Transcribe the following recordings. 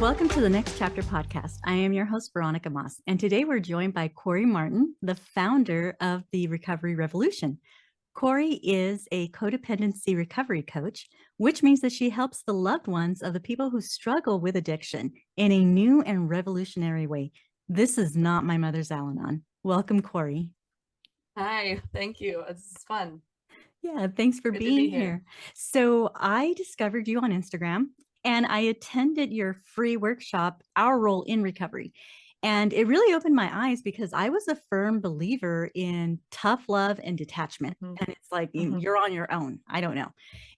Welcome to the Next Chapter podcast. I am your host, Veronica Moss, and today we're joined by Cory Martin, the founder of the Recovery Revolution. Cory is a codependency recovery coach, which means that she helps the loved ones of the people who struggle with addiction in a new and revolutionary way. This is not my mother's Al-Anon. Welcome, Cory. Hi, thank you. This is fun. Yeah, thanks for Good to being be here. here. So I discovered you on Instagram and I attended your free workshop, Our Role in Recovery. And it really opened my eyes because I was a firm believer in tough love and detachment. Mhm. And it's like, Mhm. you're on your own. I don't know.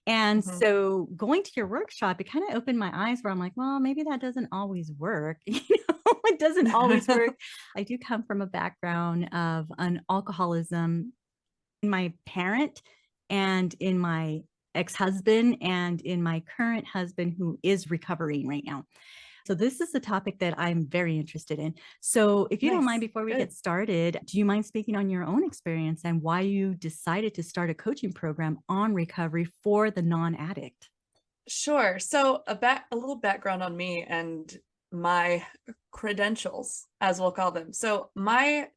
And Mhm. so going to your workshop, it kind of opened my eyes where I'm like, well, maybe that doesn't always work. It doesn't always work. I do come from a background of an alcoholism. My parent and in my ex-husband and in my current husband who is recovering right now. So this is a topic that I'm very interested in. So if you don't mind, before we get started, do you mind speaking on your own experience and why you decided to start a coaching program on recovery for the non-addict? Sure. So a little background on me and my credentials, as we'll call them. So my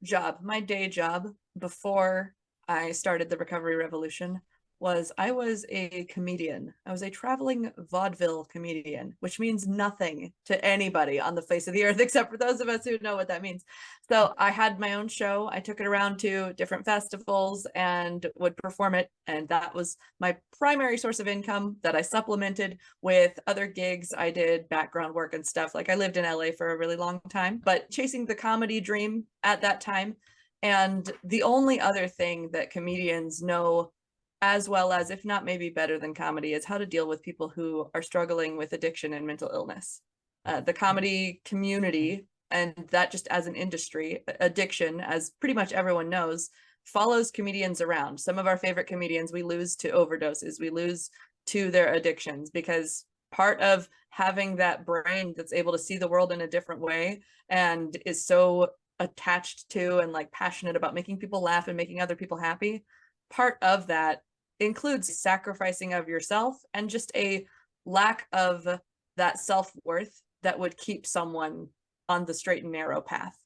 day job before I started the Recovery Revolution was I was a comedian. I was a traveling vaudeville comedian, which means nothing to anybody on the face of the earth, except for those of us who know what that means. So I had my own show. I took it around to different festivals and would perform it. And that was my primary source of income that I supplemented with other gigs. I did background work and stuff. Like I lived in LA for a really long time, but chasing the comedy dream at that time. And the only other thing that comedians know as well as, if not maybe better than comedy, is how to deal with people who are struggling with addiction and mental illness. The comedy community, and that just as an industry, addiction, as pretty much everyone knows, follows comedians around. Some of our favorite comedians we lose to overdoses, we lose to their addictions, because part of having that brain that's able to see the world in a different way and is so attached to and like passionate about making people laugh and making other people happy, part of that includes sacrificing of yourself and just a lack of that self-worth that would keep someone on the straight and narrow path.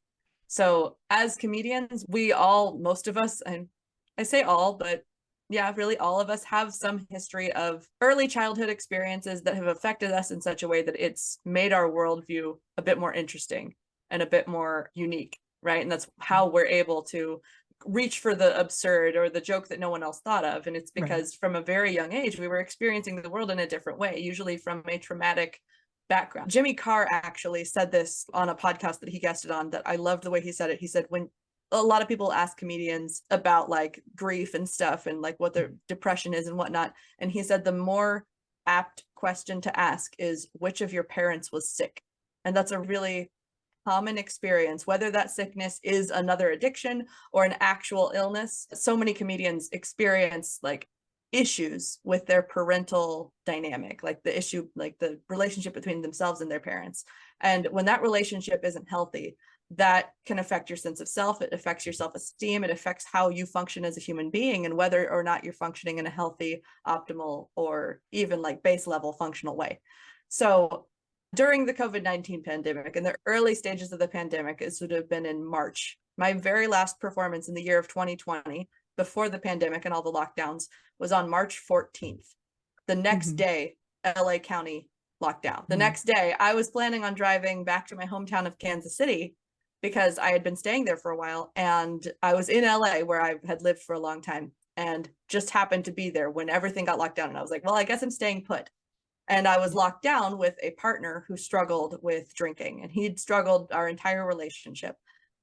So as comedians, we all, most of us, and I say all, but yeah, really all of us have some history of early childhood experiences that have affected us in such a way that it's made our worldview a bit more interesting and a bit more unique, right? And that's how we're able to reach for the absurd or the joke that no one else thought of. And it's because from a very young age, we were experiencing the world in a different way, usually from a traumatic background. Jimmy Carr actually said this on a podcast that he guested on that I loved the way he said it. He said, when a lot of people ask comedians about like grief and stuff and like what their depression is and whatnot, and he said the more apt question to ask is, which of your parents was sick? And that's a really common experience, whether that sickness is another addiction or an actual illness. So many comedians experience like issues with their parental dynamic, like the issue, like the relationship between themselves and their parents. And when that relationship isn't healthy, that can affect your sense of self. It affects your self-esteem. It affects how you function as a human being and whether or not you're functioning in a healthy, optimal, or even like base level functional way. So during the COVID-19 pandemic, in the early stages of the pandemic, it would have been in March. My very last performance in the year of 2020, before the pandemic and all the lockdowns, was on March 14th. The next day, LA County locked down. The next day, I was planning on driving back to my hometown of Kansas City because I had been staying there for a while, and I was in LA where I had lived for a long time and just happened to be there when everything got locked down. And I was like, well, I guess I'm staying put. And I was locked down with a partner who struggled with drinking, and he'd struggled our entire relationship.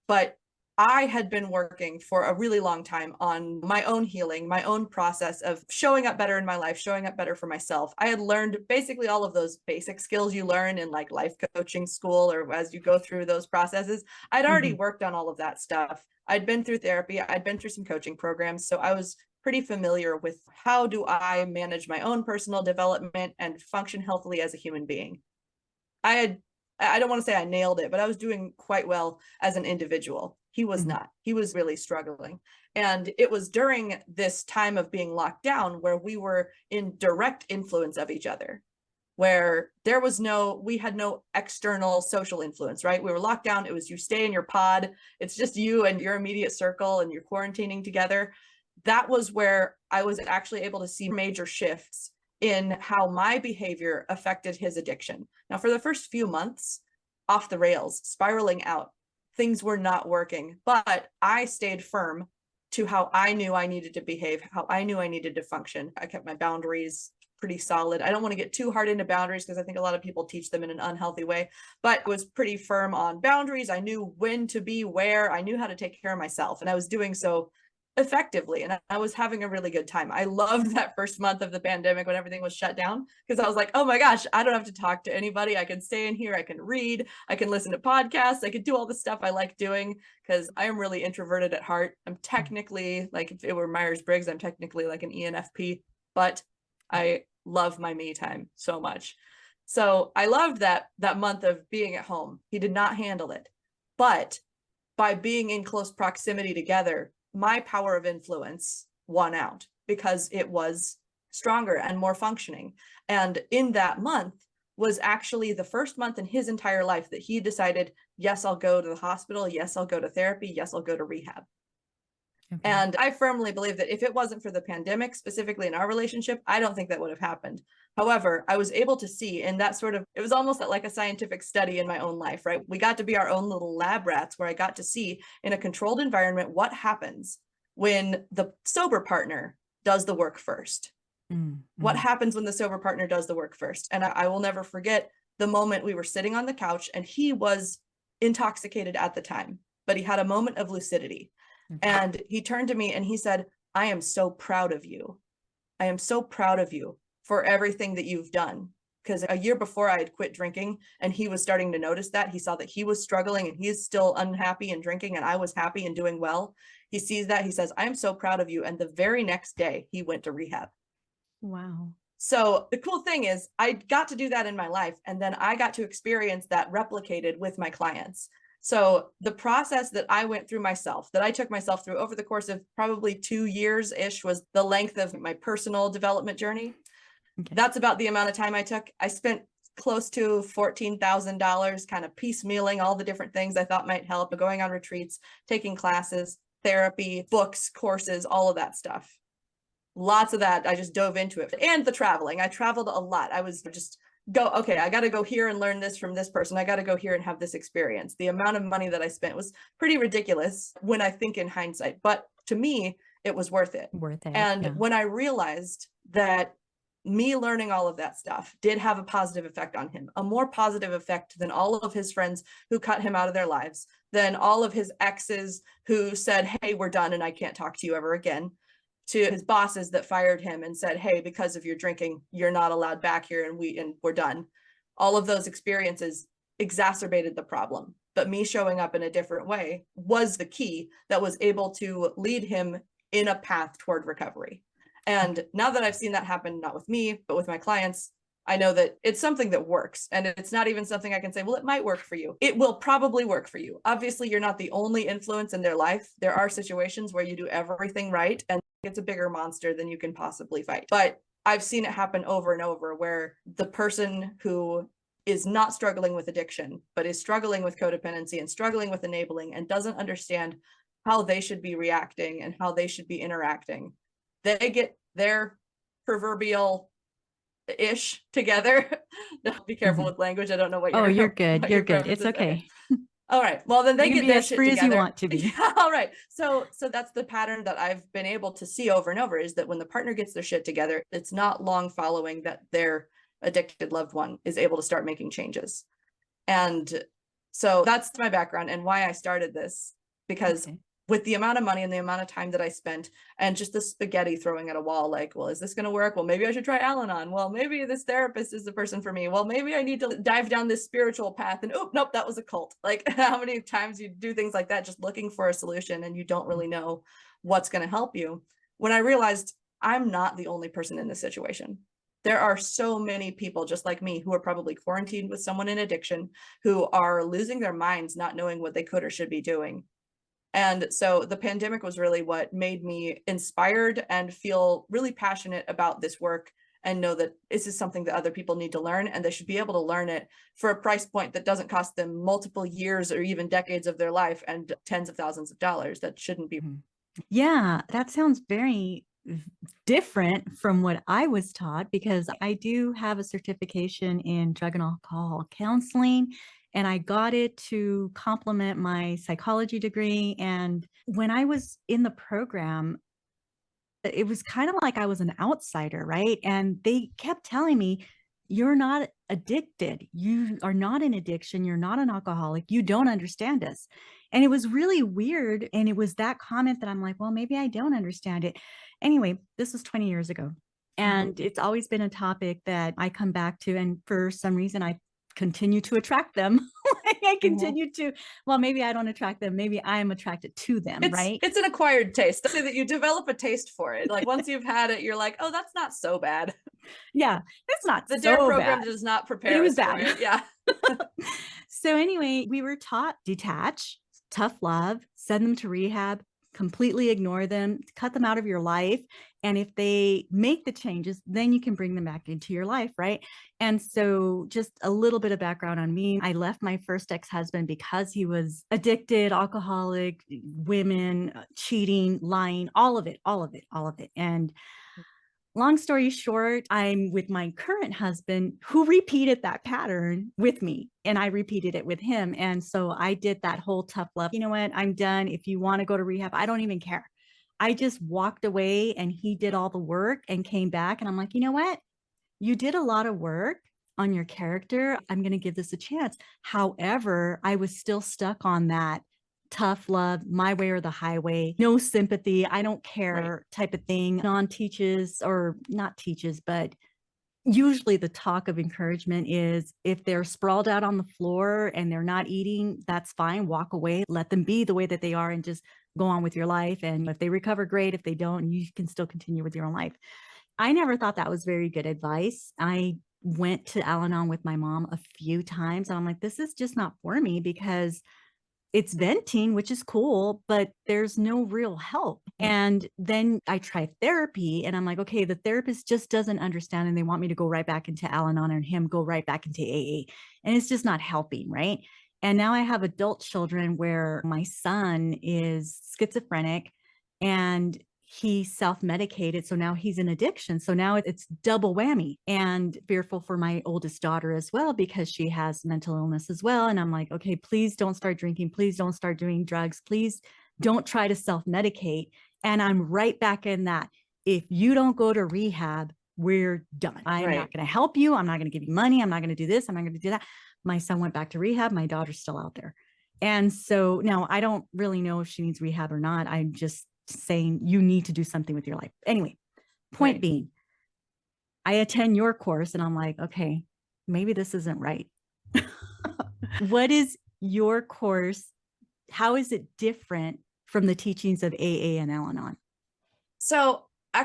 But I had been working for a really long time on my own healing, my own process of showing up better in my life, showing up better for myself. I had learned basically all of those basic skills you learn in like life coaching school or as you go through those processes. I'd already worked on all of that stuff. I'd been through therapy. I'd been through some coaching programs. So I was pretty familiar with how do I manage my own personal development and function healthily as a human being. I don't want to say I nailed it, but I was doing quite well as an individual. He was not. He was really struggling. And it was during this time of being locked down where we were in direct influence of each other. where we had no external social influence, right? We were locked down. It was you stay in your pod. It's just you and your immediate circle and you're quarantining together. That was where I was actually able to see major shifts in how my behavior affected his addiction. Now, for the first few months, off the rails, spiraling out, things were not working, but I stayed firm to how I knew I needed to behave, how I knew I needed to function. I kept my boundaries pretty solid. I don't want to get too hard into boundaries because I think a lot of people teach them in an unhealthy way, but I was pretty firm on boundaries. I knew when to be where. I knew how to take care of myself, and I was doing so effectively, and I was having a really good time. I loved that first month of the pandemic when everything was shut down, because I was like, oh my gosh, I don't have to talk to anybody. I can stay in here, I can read, I can listen to podcasts, I could do all the stuff I like doing, because I am really introverted at heart. I'm technically, like, if it were Myers-Briggs, I'm technically like an ENFP, but I love my me time so much. So I loved that month of being at home. He did not handle it, but by being in close proximity together, my power of influence won out because it was stronger and more functioning. And in that month was actually the first month in his entire life that he decided, yes, I'll go to the hospital. Yes, I'll go to therapy. Yes, I'll go to rehab. Okay. And I firmly believe that if it wasn't for the pandemic, specifically in our relationship, I don't think that would have happened. However, I was able to see in that sort of, it was almost like a scientific study in my own life, right? We got to be our own little lab rats, where I got to see in a controlled environment what happens when the sober partner does the work first. Mm-hmm. What happens when the sober partner does the work first? And I will never forget the moment we were sitting on the couch, and he was intoxicated at the time, but he had a moment of lucidity. Okay. And he turned to me and he said, I am so proud of you. I am so proud of you for everything that you've done. Because a year before I had quit drinking, and he was starting to notice that. He saw that he was struggling and he's still unhappy and drinking, and I was happy and doing well. He sees that. He says, I am so proud of you. And the very next day he went to rehab. Wow. So the cool thing is I got to do that in my life. And then I got to experience that replicated with my clients. So the process that I went through myself, that I took myself through over the course of probably 2 years-ish, was the length of my personal development journey. Okay. That's about the amount of time I took. I spent close to $14,000 kind of piecemealing all the different things I thought might help, going on retreats, taking classes, therapy, books, courses, all of that stuff. Lots of that. I just dove into it. And the traveling. I traveled a lot. I was just okay, I got to go here and learn this from this person. I got to go here and have this experience. The amount of money that I spent was pretty ridiculous when I think in hindsight, but to me, it was worth it. Worth it. And yeah. When I realized that me learning all of that stuff did have a positive effect on him, a more positive effect than all of his friends who cut him out of their lives, than all of his exes who said, hey, we're done and I can't talk to you ever again, to his bosses that fired him and said, hey, because of your drinking, you're not allowed back here and we're done. All of those experiences exacerbated the problem. But me showing up in a different way was the key that was able to lead him in a path toward recovery. And now that I've seen that happen, not with me, but with my clients, I know that it's something that works. And it's not even something I can say, well, it might work for you. It will probably work for you. Obviously, you're not the only influence in their life. There are situations where you do everything right, and it's a bigger monster than you can possibly fight. But I've seen it happen over and over, where the person who is not struggling with addiction, but is struggling with codependency and struggling with enabling and doesn't understand how they should be reacting and how they should be interacting, they get their proverbial ish together. Be careful with language. I don't know what you're good. You're good. It's okay. All right. Well, then they get their shit together. As free as you want to be. All right. So that's the pattern that I've been able to see over and over, is that when the partner gets their shit together, it's not long following that their addicted loved one is able to start making changes. And so that's my background and why I started this, because with the amount of money and the amount of time that I spent and just the spaghetti throwing at a wall, like, well, is this going to work? Well, maybe I should try Al-Anon. Well, maybe this therapist is the person for me. Well, maybe I need to dive down this spiritual path, and oh, nope, that was a cult. Like, how many times you do things like that, just looking for a solution and you don't really know what's going to help you. When I realized I'm not the only person in this situation. There are so many people just like me who are probably quarantined with someone in addiction, who are losing their minds, not knowing what they could or should be doing. And so the pandemic was really what made me inspired and feel really passionate about this work and know that this is something that other people need to learn, and they should be able to learn it for a price point that doesn't cost them multiple years or even decades of their life and tens of thousands of dollars. That shouldn't be. Yeah, that sounds very different from what I was taught, because I do have a certification in drug and alcohol counseling, and I got it to complement my psychology degree. And when I was in the program, it was kind of like I was an outsider, right? And they kept telling me, you're not addicted. You are not an addiction. You're not an alcoholic. You don't understand us. And it was really weird. And it was that comment that I'm like, well, maybe I don't understand it. Anyway, this was 20 years ago. And it's always been a topic that I come back to. And for some reason, I continue to attract them. I continue to, well, maybe I don't attract them. Maybe I'm attracted to them, right? It's an acquired taste. Say that you develop a taste for it. Like once you've had it, you're like, oh, that's not so bad. Yeah, it's not The so DARE program bad. does not prepare It was us for bad. it. Yeah. So anyway, we were taught detach, tough love, send them to rehab, completely ignore them, cut them out of your life. And if they make the changes, then you can bring them back into your life, right? And so just a little bit of background on me. I left my first ex-husband because he was addicted, alcoholic, women, cheating, lying, all of it, all of it, all of it. And long story short, I'm with my current husband who repeated that pattern with me, and I repeated it with him. And so I did that whole tough love. You know what? I'm done. If you want to go to rehab, I don't even care. I just walked away, and he did all the work and came back. And I'm like, you know what? You did a lot of work on your character. I'm going to give this a chance. However, I was still stuck on that tough love, my way or the highway, no sympathy, I don't care type of thing. Non teaches, or not teaches, but usually the talk of encouragement is if they're sprawled out on the floor and they're not eating, that's fine. Walk away, let them be the way that they are, and just go on with your life. And if they recover, great. If they don't, you can still continue with your own life. I never thought that was very good advice. I went to Al Anon with my mom a few times, and I'm like, this is just not for me, because it's venting, which is cool, but there's no real help. And then I tried therapy, and I'm like, okay, the therapist just doesn't understand, and they want me to go right back into Al Anon and him go right back into AA. And it's just not helping, right? And now I have adult children where my son is schizophrenic and he self-medicated. So now he's in addiction. So now it's double whammy, and fearful for my oldest daughter as well, because she has mental illness as well. And I'm like, okay, please don't start drinking. Please don't start doing drugs. Please don't try to self-medicate. And I'm right back in that. If you don't go to rehab, we're done. I'm not going to help you. I'm not going to give you money. I'm not going to do this. I'm not going to do that. My son went back to rehab. My daughter's still out there. And so now I don't really know if she needs rehab or not. I'm just saying you need to do something with your life. Anyway, point being, I attend your course and I'm like, okay, maybe this isn't right. What is your course? How is it different from the teachings of AA and Al-Anon? So I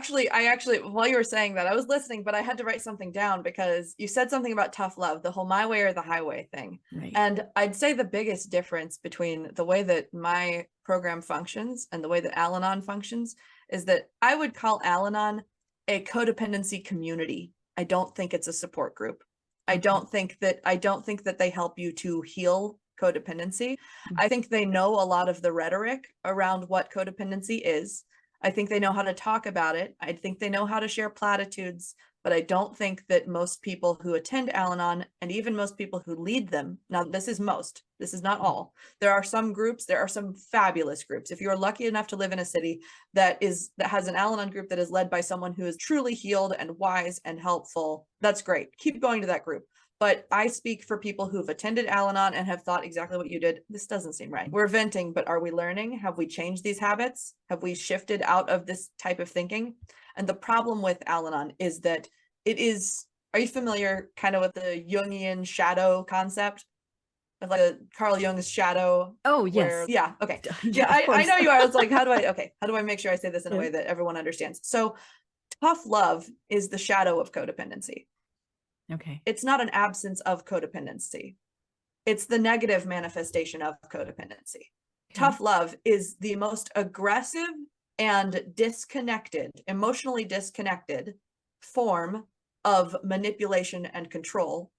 while you were saying that, I was listening, but I had to write something down because you said something about tough love, the whole my way or the highway thing. And I'd say the biggest difference between the way that my program functions and the way that Al-Anon functions is that I would call Al-Anon a codependency community. I don't think it's a support group. I don't think that they help you to heal codependency. I think they know a lot of the rhetoric around what codependency is. I think they know how to talk about it. I think they know how to share platitudes, but I don't think that most people who attend Al-Anon, and even most people who lead them, now this is not all. There are some groups, there are some fabulous groups. If you're lucky enough to live in a city that has an Al-Anon group that is led by someone who is truly healed and wise and helpful, that's great. Keep going to that group. But I speak for people who've attended Al-Anon and have thought exactly what you did. This doesn't seem right. We're venting, but are we learning? Have we changed these habits? Have we shifted out of this type of thinking? And the problem with Al-Anon is that are you familiar kind of with the Jungian shadow concept? Of like Carl Jung's shadow? Oh, yes. Yeah, okay. Yeah, I know you are. It's like, how do I make sure I say this in a way that everyone understands? So tough love is the shadow of codependency. Okay. It's not an absence of codependency. It's the negative manifestation of codependency. Okay. Tough love is the most aggressive and disconnected, emotionally disconnected form of manipulation and control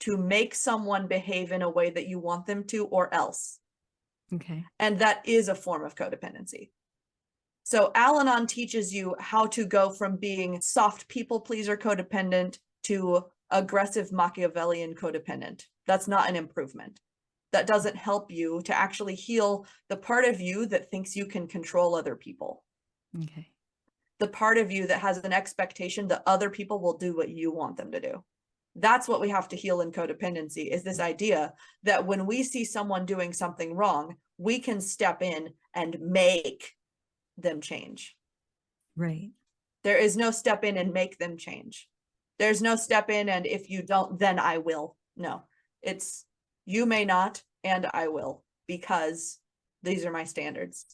to make someone behave in a way that you want them to, or else. Okay. And that is a form of codependency. So Al-Anon teaches you how to go from being soft people pleaser codependent to aggressive Machiavellian codependent. That's not an improvement. That doesn't help you to actually heal the part of you that thinks you can control other people. Okay. The part of you that has an expectation that other people will do what you want them to do. That's what we have to heal in codependency, is this idea that when we see someone doing something wrong, we can step in and make them change. Right. There is no step in and make them change. There's no step in and if you don't, then I will. No, it's you may not and I will, because these are my standards.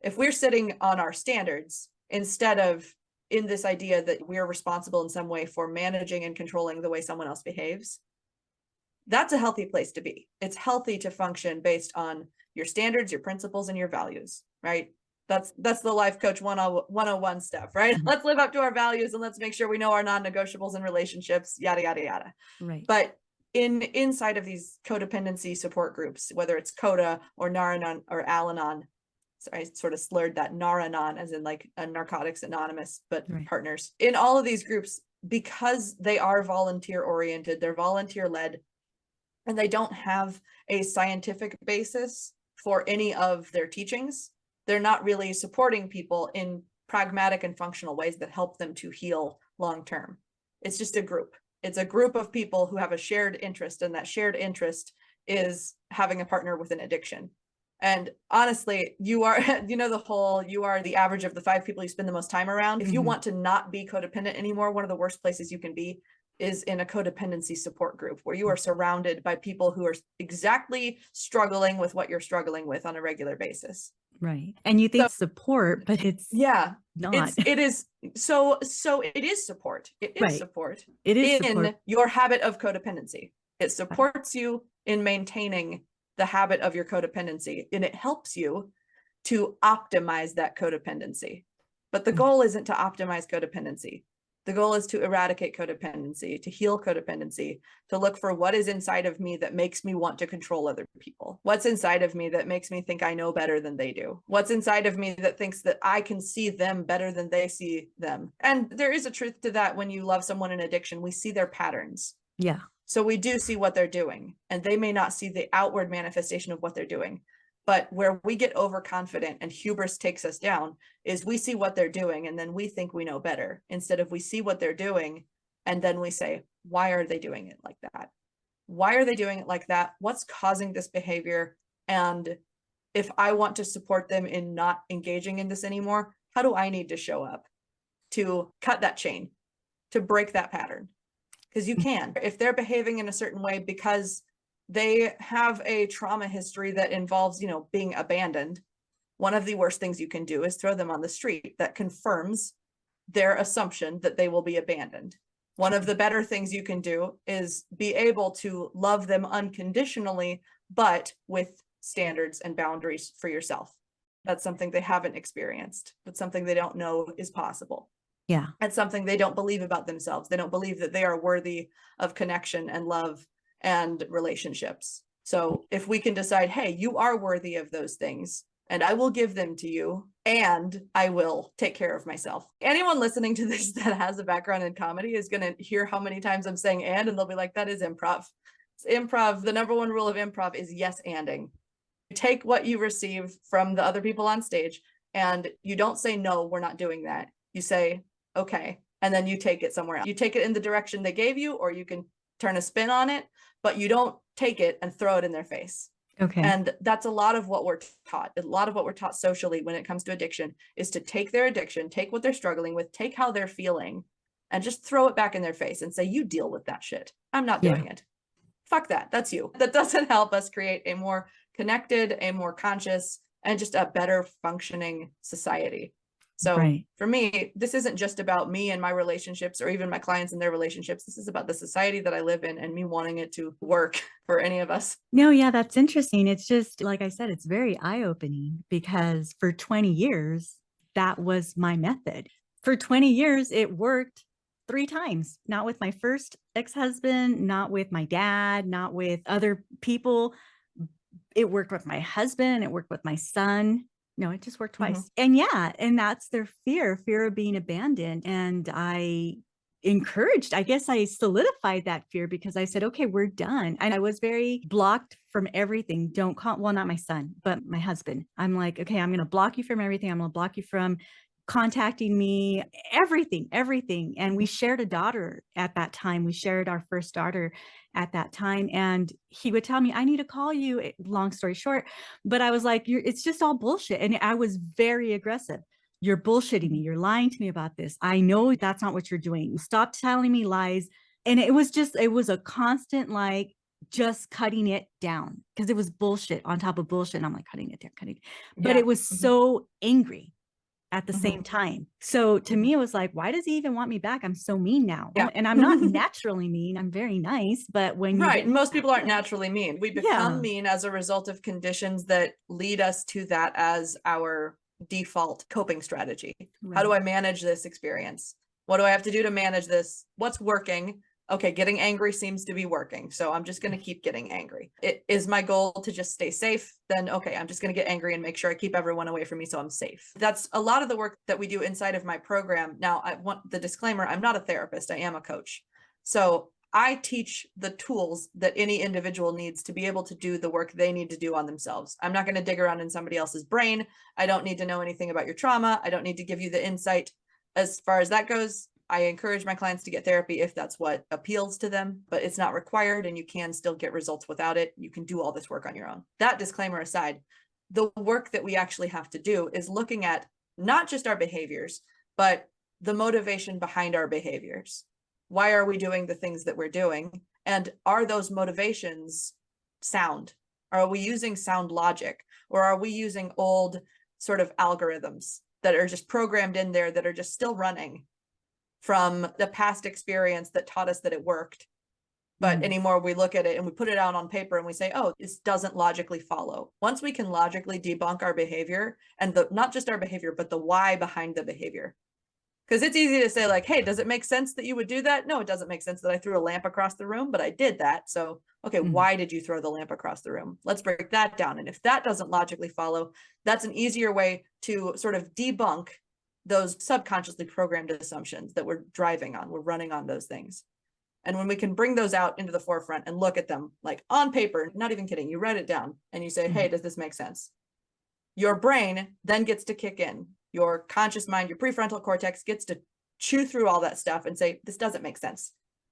If we're sitting on our standards instead of in this idea that we're responsible in some way for managing and controlling the way someone else behaves, that's a healthy place to be. It's healthy to function based on your standards, your principles, and your values, right? That's the life coach 101 stuff, right? Mhm. Let's live up to our values and let's make sure we know our non-negotiables in relationships, yada, yada, yada. Right. But inside of these codependency support groups, whether it's CODA or Naranon or Al-Anon, so I sort of slurred that, Naranon as in like a Narcotics Anonymous, but Right. partners. In all of these groups, because they are volunteer oriented, they're volunteer led, and they don't have a scientific basis for any of their teachings, they're not really supporting people in pragmatic and functional ways that help them to heal long term. It's just a group. It's a group of people who have a shared interest, and that shared interest is having a partner with an addiction. And honestly, you are, you know, the whole, you are the average of the 5 people you spend the most time around. If you want to not be codependent anymore, one of the worst places you can be is in a codependency support group where you are surrounded by people who are exactly struggling with what you're struggling with on a regular basis. Right. And you think support, but it's not. It is so it is support. It is Right. support. It is in support. your habit of codependency. It supports you in maintaining the habit of your codependency, and it helps you to optimize that codependency. But the goal isn't to optimize codependency. The goal is to eradicate codependency, to heal codependency, to look for what is inside of me that makes me want to control other people. What's inside of me that makes me think I know better than they do? What's inside of me that thinks that I can see them better than they see them? And there is a truth to that. When you love someone in addiction, we see their patterns. Yeah. So we do see what they're doing, and they may not see the outward manifestation of what they're doing. But where we get overconfident and hubris takes us down is we see what they're doing and then we think we know better, instead of we see what they're doing and then we say, why are they doing it like that? Why are they doing it like that? What's causing this behavior? And if I want to support them in not engaging in this anymore, how do I need to show up to cut that chain, to break that pattern? Because you can. If they're behaving in a certain way because they have a trauma history that involves, you know, being abandoned, one of the worst things you can do is throw them on the street. That confirms their assumption that they will be abandoned. One of the better things you can do is be able to love them unconditionally, but with standards and boundaries for yourself. That's something they haven't experienced. That's something they don't know is possible. Yeah. That's something they don't believe about themselves. They don't believe that they are worthy of connection and love and relationships. So if we can decide, hey, you are worthy of those things, and I will give them to you, and I will take care of myself. Anyone listening to this that has a background in comedy is going to hear how many times I'm saying and they'll be like, that is improv. It's improv. The number one rule of improv is yes anding. You take what you receive from the other people on stage, and you don't say, no, we're not doing that. You say, okay, and then you take it somewhere else. You take it in the direction they gave you, or you can turn a spin on it, but you don't take it and throw it in their face. Okay. And that's a lot of what we're taught. A lot of what we're taught socially when it comes to addiction is to take their addiction, take what they're struggling with, take how they're feeling, and just throw it back in their face and say, you deal with that shit. I'm not doing it. Fuck that. That's you. That doesn't help us create a more connected, a more conscious, and just a better functioning society. So for me, this isn't just about me and my relationships or even my clients and their relationships. This is about the society that I live in and me wanting it to work for any of us. No, yeah, that's interesting. It's just, like I said, it's very eye-opening because for 20 years, that was my method. For 20 years, it worked 3 times, not with my first ex-husband, not with my dad, not with other people. It worked with my husband, it worked with my son. No, it just worked Mhm. twice. And yeah, and that's their fear of being abandoned. And I guess I solidified that fear because I said, okay, we're done. And I was very blocked from everything. Don't call, well, not my son, but my husband. I'm like, okay, I'm going to block you from everything. I'm going to block you from contacting me, everything, everything. And we shared a daughter at that time. We shared our first daughter at that time. And he would tell me, I need to call you. Long story short, but I was like, it's just all bullshit. And I was very aggressive. You're bullshitting me. You're lying to me about this. I know that's not what you're doing. Stop telling me lies. And it was a constant, like, just cutting it down because it was bullshit on top of bullshit. And I'm like, cutting it down, cutting it. But Yeah. it was Mhm. so angry at the same Mhm. time. So to Mhm. me, it was like, why does he even want me back? I'm so mean now. Yeah. And I'm not naturally mean. I'm very nice. But when you Right. get, Most people aren't yeah, naturally mean. We become yeah, mean as a result of conditions that lead us to that as our default coping strategy. How do right. I manage this experience? What do I have to do to manage this? What's working? Okay, getting angry seems to be working. So I'm just going to keep getting angry. It is my goal to just stay safe. Then, okay, I'm just going to get angry and make sure I keep everyone away from me so I'm safe. That's a lot of the work that we do inside of my program. Now, I want the disclaimer, I'm not a therapist, I am a coach. So I teach the tools that any individual needs to be able to do the work they need to do on themselves. I'm not going to dig around in somebody else's brain. I don't need to know anything about your trauma. I don't need to give you the insight. As far as that goes, I encourage my clients to get therapy if that's what appeals to them, but it's not required and you can still get results without it. You can do all this work on your own. That disclaimer aside, the work that we actually have to do is looking at not just our behaviors, but the motivation behind our behaviors. Why are we doing the things that we're doing? And are those motivations sound? Are we using sound logic? Or are we using old sort of algorithms that are just programmed in there that are just still running from the past experience that taught us that it worked? But anymore, we look at it and we put it out on paper and we say, oh, this doesn't logically follow. Once we can logically debunk our behavior and not just our behavior, but the why behind the behavior. Because it's easy to say, like, hey, does it make sense that you would do that? No, it doesn't make sense that I threw a lamp across the room, but I did that. So, okay, why did you throw the lamp across the room? Let's break that down. And if that doesn't logically follow, that's an easier way to sort of debunk those subconsciously programmed assumptions that we're driving on. We're running on those things. And when we can bring those out into the forefront and look at them like on paper, not even kidding, you write it down and you say, hey, does this make sense? Your brain then gets to kick in. Your conscious mind, your prefrontal cortex gets to chew through all that stuff and say, this doesn't make sense.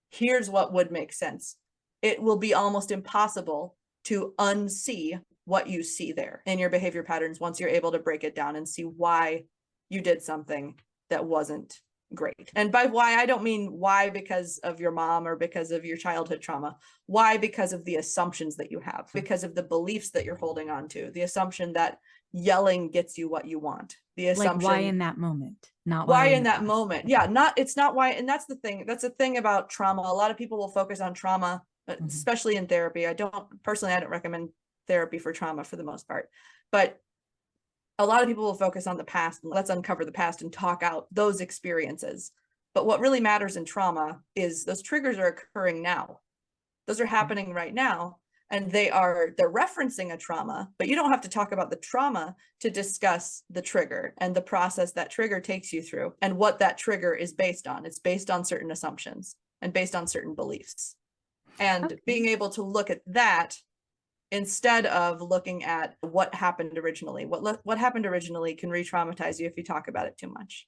Here's what would make sense. It will be almost impossible to unsee what you see there in your behavior patterns once you're able to break it down and see why you did something that wasn't great. And by why, I don't mean why because of your mom or because of your childhood trauma. Why? Because of the assumptions that you have, because of the beliefs that you're holding on to, the assumption that yelling gets you what you want, the Like, why assumption in that moment, not why why in in the that past. moment. Yeah, not, it's not why. And that's the thing about trauma. A lot of people will focus on trauma, especially in therapy. I don't recommend therapy for trauma for the most part, but a lot of people will focus on the past. Let's uncover the past and talk out those experiences. But what really matters in trauma is those triggers are occurring now. Those are happening right now. And they're referencing a trauma, but you don't have to talk about the trauma to discuss the trigger and the process that trigger takes you through and what that trigger is based on. It's based on certain assumptions and based on certain beliefs. And Okay. being able to look at that instead of looking at what happened originally. What happened originally can re-traumatize you if you talk about it too much.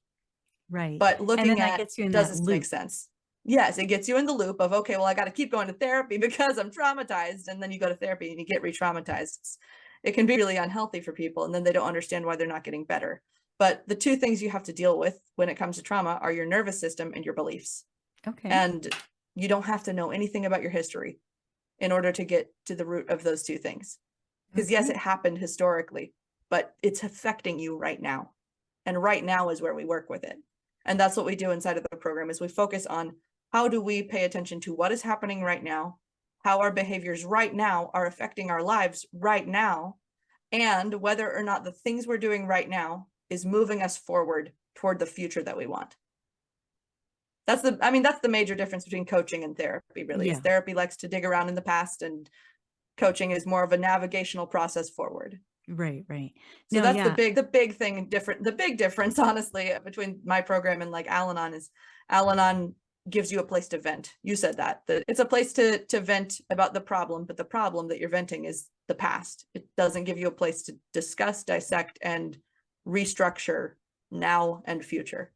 Right. But And then looking that at, gets you in does that this make loop. sense? Yes, it gets you in the loop of, okay, well, I got to keep going to therapy because I'm traumatized. And then you go to therapy and you get re-traumatized. It can be really unhealthy for people. And then they don't understand why they're not getting better. But the two things you have to deal with when it comes to trauma are your nervous system and your beliefs. Okay. And you don't have to know anything about your history in order to get to the root of those two things. Because yes, it happened historically, but it's affecting you right now. And right now is where we work with it. And that's what we do inside of the program is we focus on how do we pay attention to what is happening right now, how our behaviors right now are affecting our lives right now, and whether or not the things we're doing right now is moving us forward toward the future that we want. That's the major difference between coaching and therapy, really. Is Yeah. therapy likes to dig around in the past, and coaching is more of a navigational process forward. Right. Right. So No, that's yeah. the big thing different. The big difference, honestly, between my program and like Al-Anon is Al-Anon gives you a place to vent. You said that it's a place to vent about the problem, but the problem that you're venting is the past. It doesn't give you a place to discuss, dissect, and restructure now and future.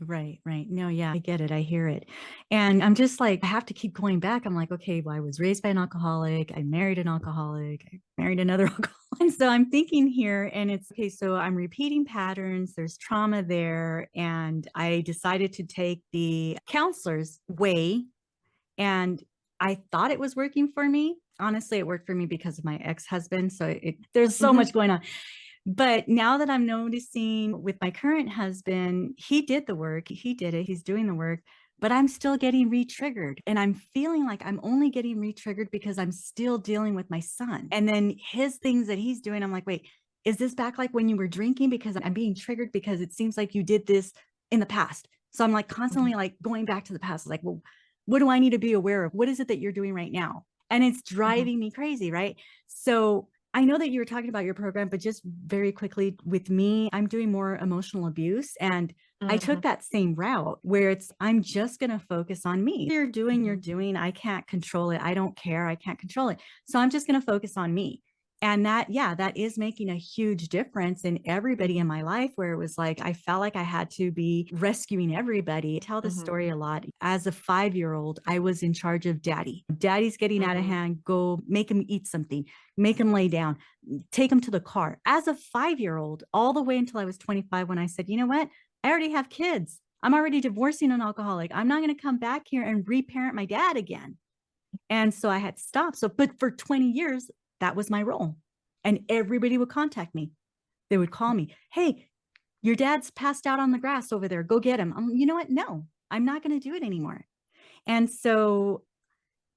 Right, right. No, yeah, I get it. I hear it. And I'm just like, I have to keep going back. I'm like, okay, well, I was raised by an alcoholic. I married an alcoholic. I married another alcoholic. And so I'm thinking here, and it's okay, so I'm repeating patterns. There's trauma there. And I decided to take the counselor's way. And I thought it was working for me. Honestly, it worked for me because of my ex-husband. So there's so much going on. But now that I'm noticing with my current husband, he did the work, he did it, he's doing the work, but I'm still getting re-triggered. And I'm feeling like I'm only getting re-triggered because I'm still dealing with my son. And then his things that he's doing, I'm like, wait, is this back like when you were drinking? Because I'm being triggered because it seems like you did this in the past. So I'm like constantly like going back to the past, like, well, what do I need to be aware of? What is it that you're doing right now? And it's driving me crazy, right? So I know that you were talking about your program, but just very quickly with me, I'm doing more emotional abuse. And I took that same route where I'm just going to focus on me. You're doing. I can't control it. I don't care. I can't control it. So I'm just going to focus on me. And that is making a huge difference in everybody in my life, where it was like, I felt like I had to be rescuing everybody. I tell this story a lot. As a 5-year-old, I was in charge of daddy. Daddy's getting out of hand. Go make him eat something, make him lay down, take him to the car. As a 5-year-old, all the way until I was 25, when I said, you know what? I already have kids. I'm already divorcing an alcoholic. I'm not going to come back here and reparent my dad again. And so I had stopped. So, but for 20 years, that was my role. And everybody would contact me. They would call me, hey, your dad's passed out on the grass over there. Go get him. You know what? No, I'm not going to do it anymore. And so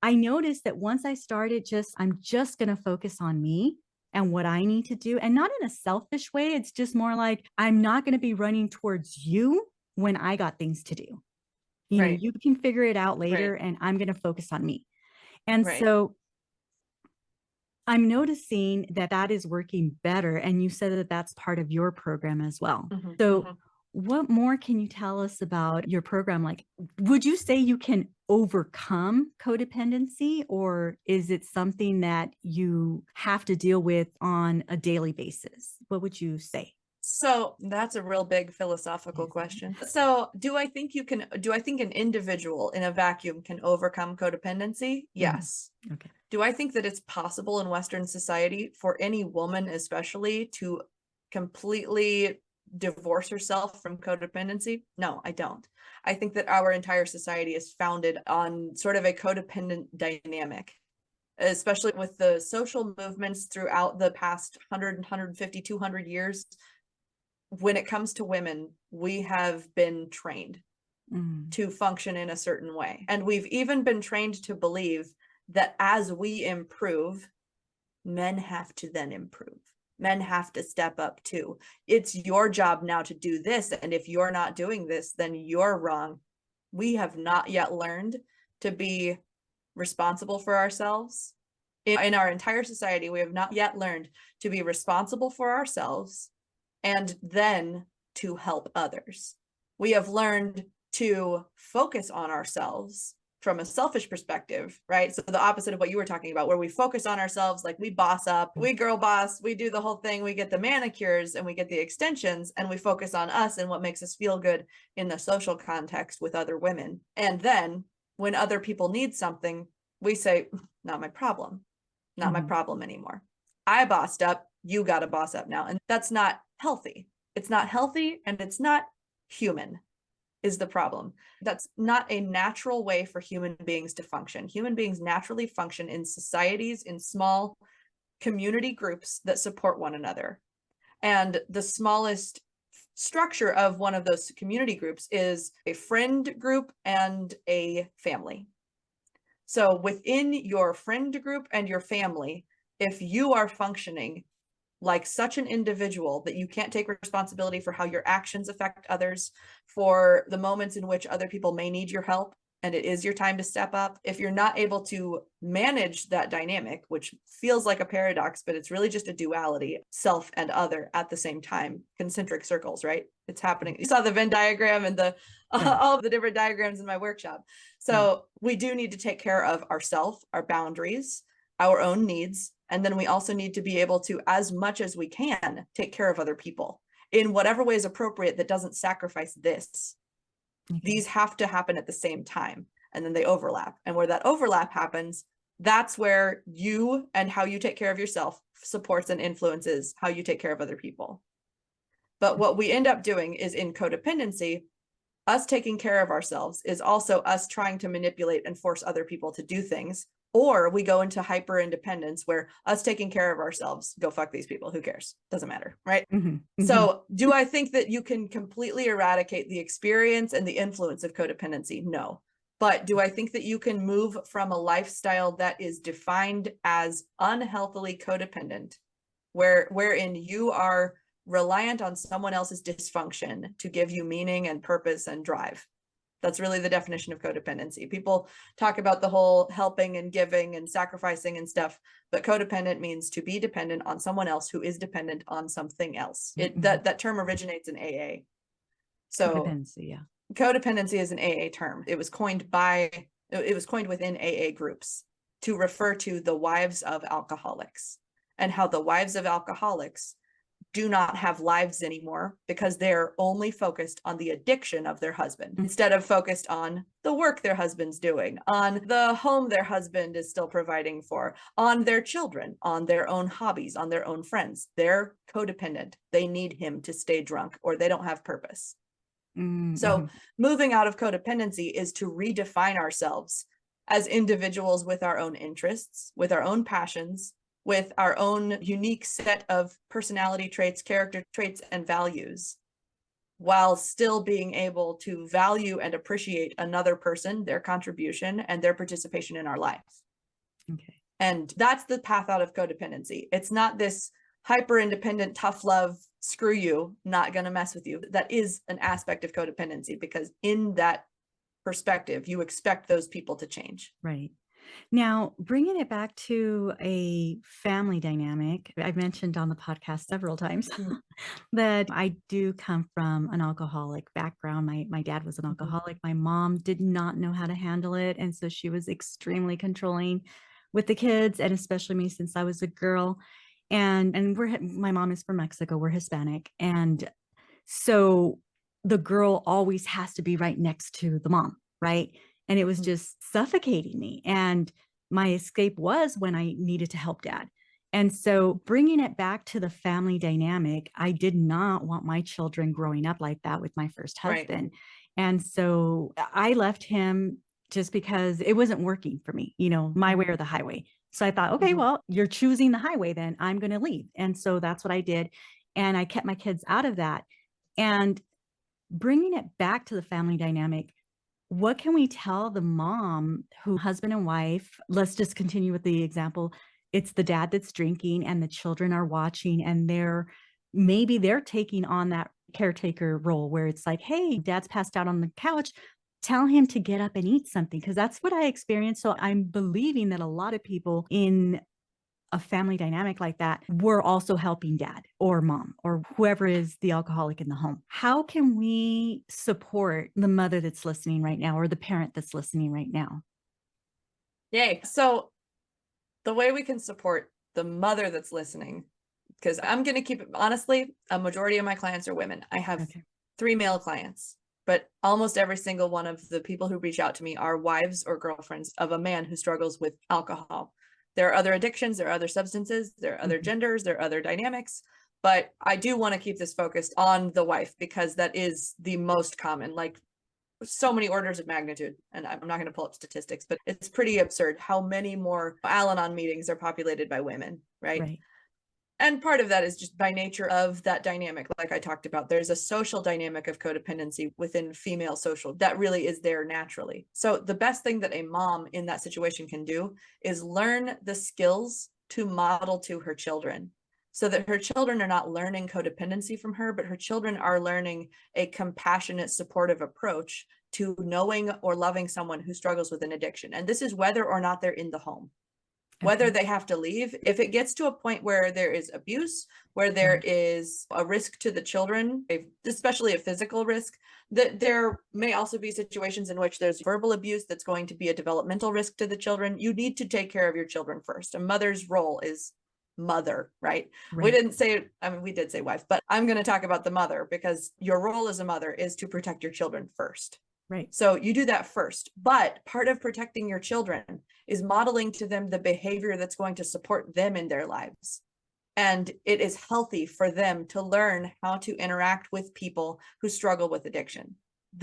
I noticed that once I started I'm just going to focus on me and what I need to do. And not in a selfish way. It's just more like, I'm not going to be running towards you when I got things to do. You know, you can figure it out later, and I'm going to focus on me. And so I'm noticing that is working better. And you said that that's part of your program as well. So what more can you tell us about your program? Like, would you say you can overcome codependency, or is it something that you have to deal with on a daily basis? What would you say? So that's a real big philosophical question. So do I think an individual in a vacuum can overcome codependency? Yes. Okay. Do I think that it's possible in Western society for any woman, especially, to completely divorce herself from codependency? No, I don't. I think that our entire society is founded on sort of a codependent dynamic, especially with the social movements throughout the past 100, 150, 200 years. When it comes to women, we have been trained to function in a certain way. And we've even been trained to believe that as we improve, men have to then improve. Men have to step up too. It's your job now to do this. And if you're not doing this, then you're wrong. We have not yet learned to be responsible for ourselves. In our entire society, we have not yet learned to be responsible for ourselves and then to help others. We have learned to focus on ourselves from a selfish perspective, right? So the opposite of what you were talking about, where we focus on ourselves, like we boss up, we girl boss, we do the whole thing, we get the manicures and we get the extensions, and we focus on us and what makes us feel good in the social context with other women. And then when other people need something, we say, not my problem, not my problem anymore. I bossed up, you got to boss up now. And that's not healthy. It's not healthy, and it's not human is the problem. That's not a natural way for human beings to function. Human beings naturally function in societies, in small community groups that support one another. And the smallest structure of one of those community groups is a friend group and a family. So within your friend group and your family, if you are functioning like such an individual that you can't take responsibility for how your actions affect others, for the moments in which other people may need your help, and it is your time to step up. If you're not able to manage that dynamic, which feels like a paradox, but it's really just a duality, self and other at the same time, concentric circles, right? It's happening. You saw the Venn diagram and the all of the different diagrams in my workshop. So we do need to take care of ourselves, our boundaries, our own needs. And then we also need to be able to, as much as we can, take care of other people in whatever way is appropriate that doesn't sacrifice this. These have to happen at the same time, and then they overlap. And where that overlap happens, that's where you and how you take care of yourself supports and influences how you take care of other people. But what we end up doing is, in codependency, us taking care of ourselves is also us trying to manipulate and force other people to do things. Or we go into hyper independence where us taking care of ourselves, go fuck these people, who cares? Doesn't matter, right? So do I think that you can completely eradicate the experience and the influence of codependency? No. But do I think that you can move from a lifestyle that is defined as unhealthily codependent, wherein you are reliant on someone else's dysfunction to give you meaning and purpose and drive? That's really the definition of codependency. People talk about the whole helping and giving and sacrificing and stuff, but codependent means to be dependent on someone else who is dependent on something else. That term originates in AA. So Codependency, yeah. Codependency is an AA term. It was coined within AA groups to refer to the wives of alcoholics, and how the wives of alcoholics do not have lives anymore because they're only focused on the addiction of their husband instead of focused on the work their husband's doing, on the home their husband is still providing for, on their children, on their own hobbies, on their own friends. They're codependent. They need him to stay drunk, or they don't have purpose. So moving out of codependency is to redefine ourselves as individuals with our own interests, with our own passions, with our own unique set of personality traits, character traits, and values, while still being able to value and appreciate another person, their contribution, and their participation in our lives. And that's the path out of codependency. It's not this hyper independent, tough love, screw you, not going to mess with you. That is an aspect of codependency, because in that perspective, you expect those people to change. Right. Now, bringing it back to a family dynamic, I've mentioned on the podcast several times that I do come from an alcoholic background. My dad was an alcoholic. My mom did not know how to handle it. And so she was extremely controlling with the kids, and especially me, since I was a girl. And my mom is from Mexico. We're Hispanic. And so the girl always has to be right next to the mom, right? And it was just suffocating me. And my escape was when I needed to help dad. And so bringing it back to the family dynamic, I did not want my children growing up like that with my first husband. And so I left him just because it wasn't working for me, my way or the highway. So I thought, okay, well, you're choosing the highway, then I'm going to leave. And so that's what I did. And I kept my kids out of that. And bringing it back to the family dynamic, what can we tell the mom who, husband and wife, let's just continue with the example. It's the dad that's drinking and the children are watching, and maybe they're taking on that caretaker role where it's like, hey, dad's passed out on the couch. Tell him to get up and eat something, because that's what I experienced. So I'm believing that a lot of people in a family dynamic like that were also helping dad or mom or whoever is the alcoholic in the home. How can we support the mother that's listening right now, or the parent that's listening right now? Yay. So the way we can support the mother that's listening, because I'm going to keep it, honestly, a majority of my clients are women. I have 3 male clients, but almost every single one of the people who reach out to me are wives or girlfriends of a man who struggles with alcohol. There are other addictions, there are other substances, there are other genders, there are other dynamics, but I do want to keep this focused on the wife, because that is the most common, like so many orders of magnitude. And I'm not going to pull up statistics, but it's pretty absurd how many more Al-Anon meetings are populated by women, right? And part of that is just by nature of that dynamic. Like I talked about, there's a social dynamic of codependency within female social that really is there naturally. So the best thing that a mom in that situation can do is learn the skills to model to her children. so that her children are not learning codependency from her, but her children are learning a compassionate, supportive approach to knowing or loving someone who struggles with an addiction. And this is whether or not they're in the home, whether Okay. they have to leave. If it gets to a point where there is abuse, where there Right. is a risk to the children, especially a physical risk, that there may also be situations in which there's verbal abuse that's going to be a developmental risk to the children. You need to take care of your children first. A mother's role is mother, right? We Right. didn't say, I mean, we did say wife, but I'm going to talk about the mother, because your role as a mother is to protect your children first. Right. So you do that first. But part of protecting your children is modeling to them the behavior that's going to support them in their lives. And it is healthy for them to learn how to interact with people who struggle with addiction.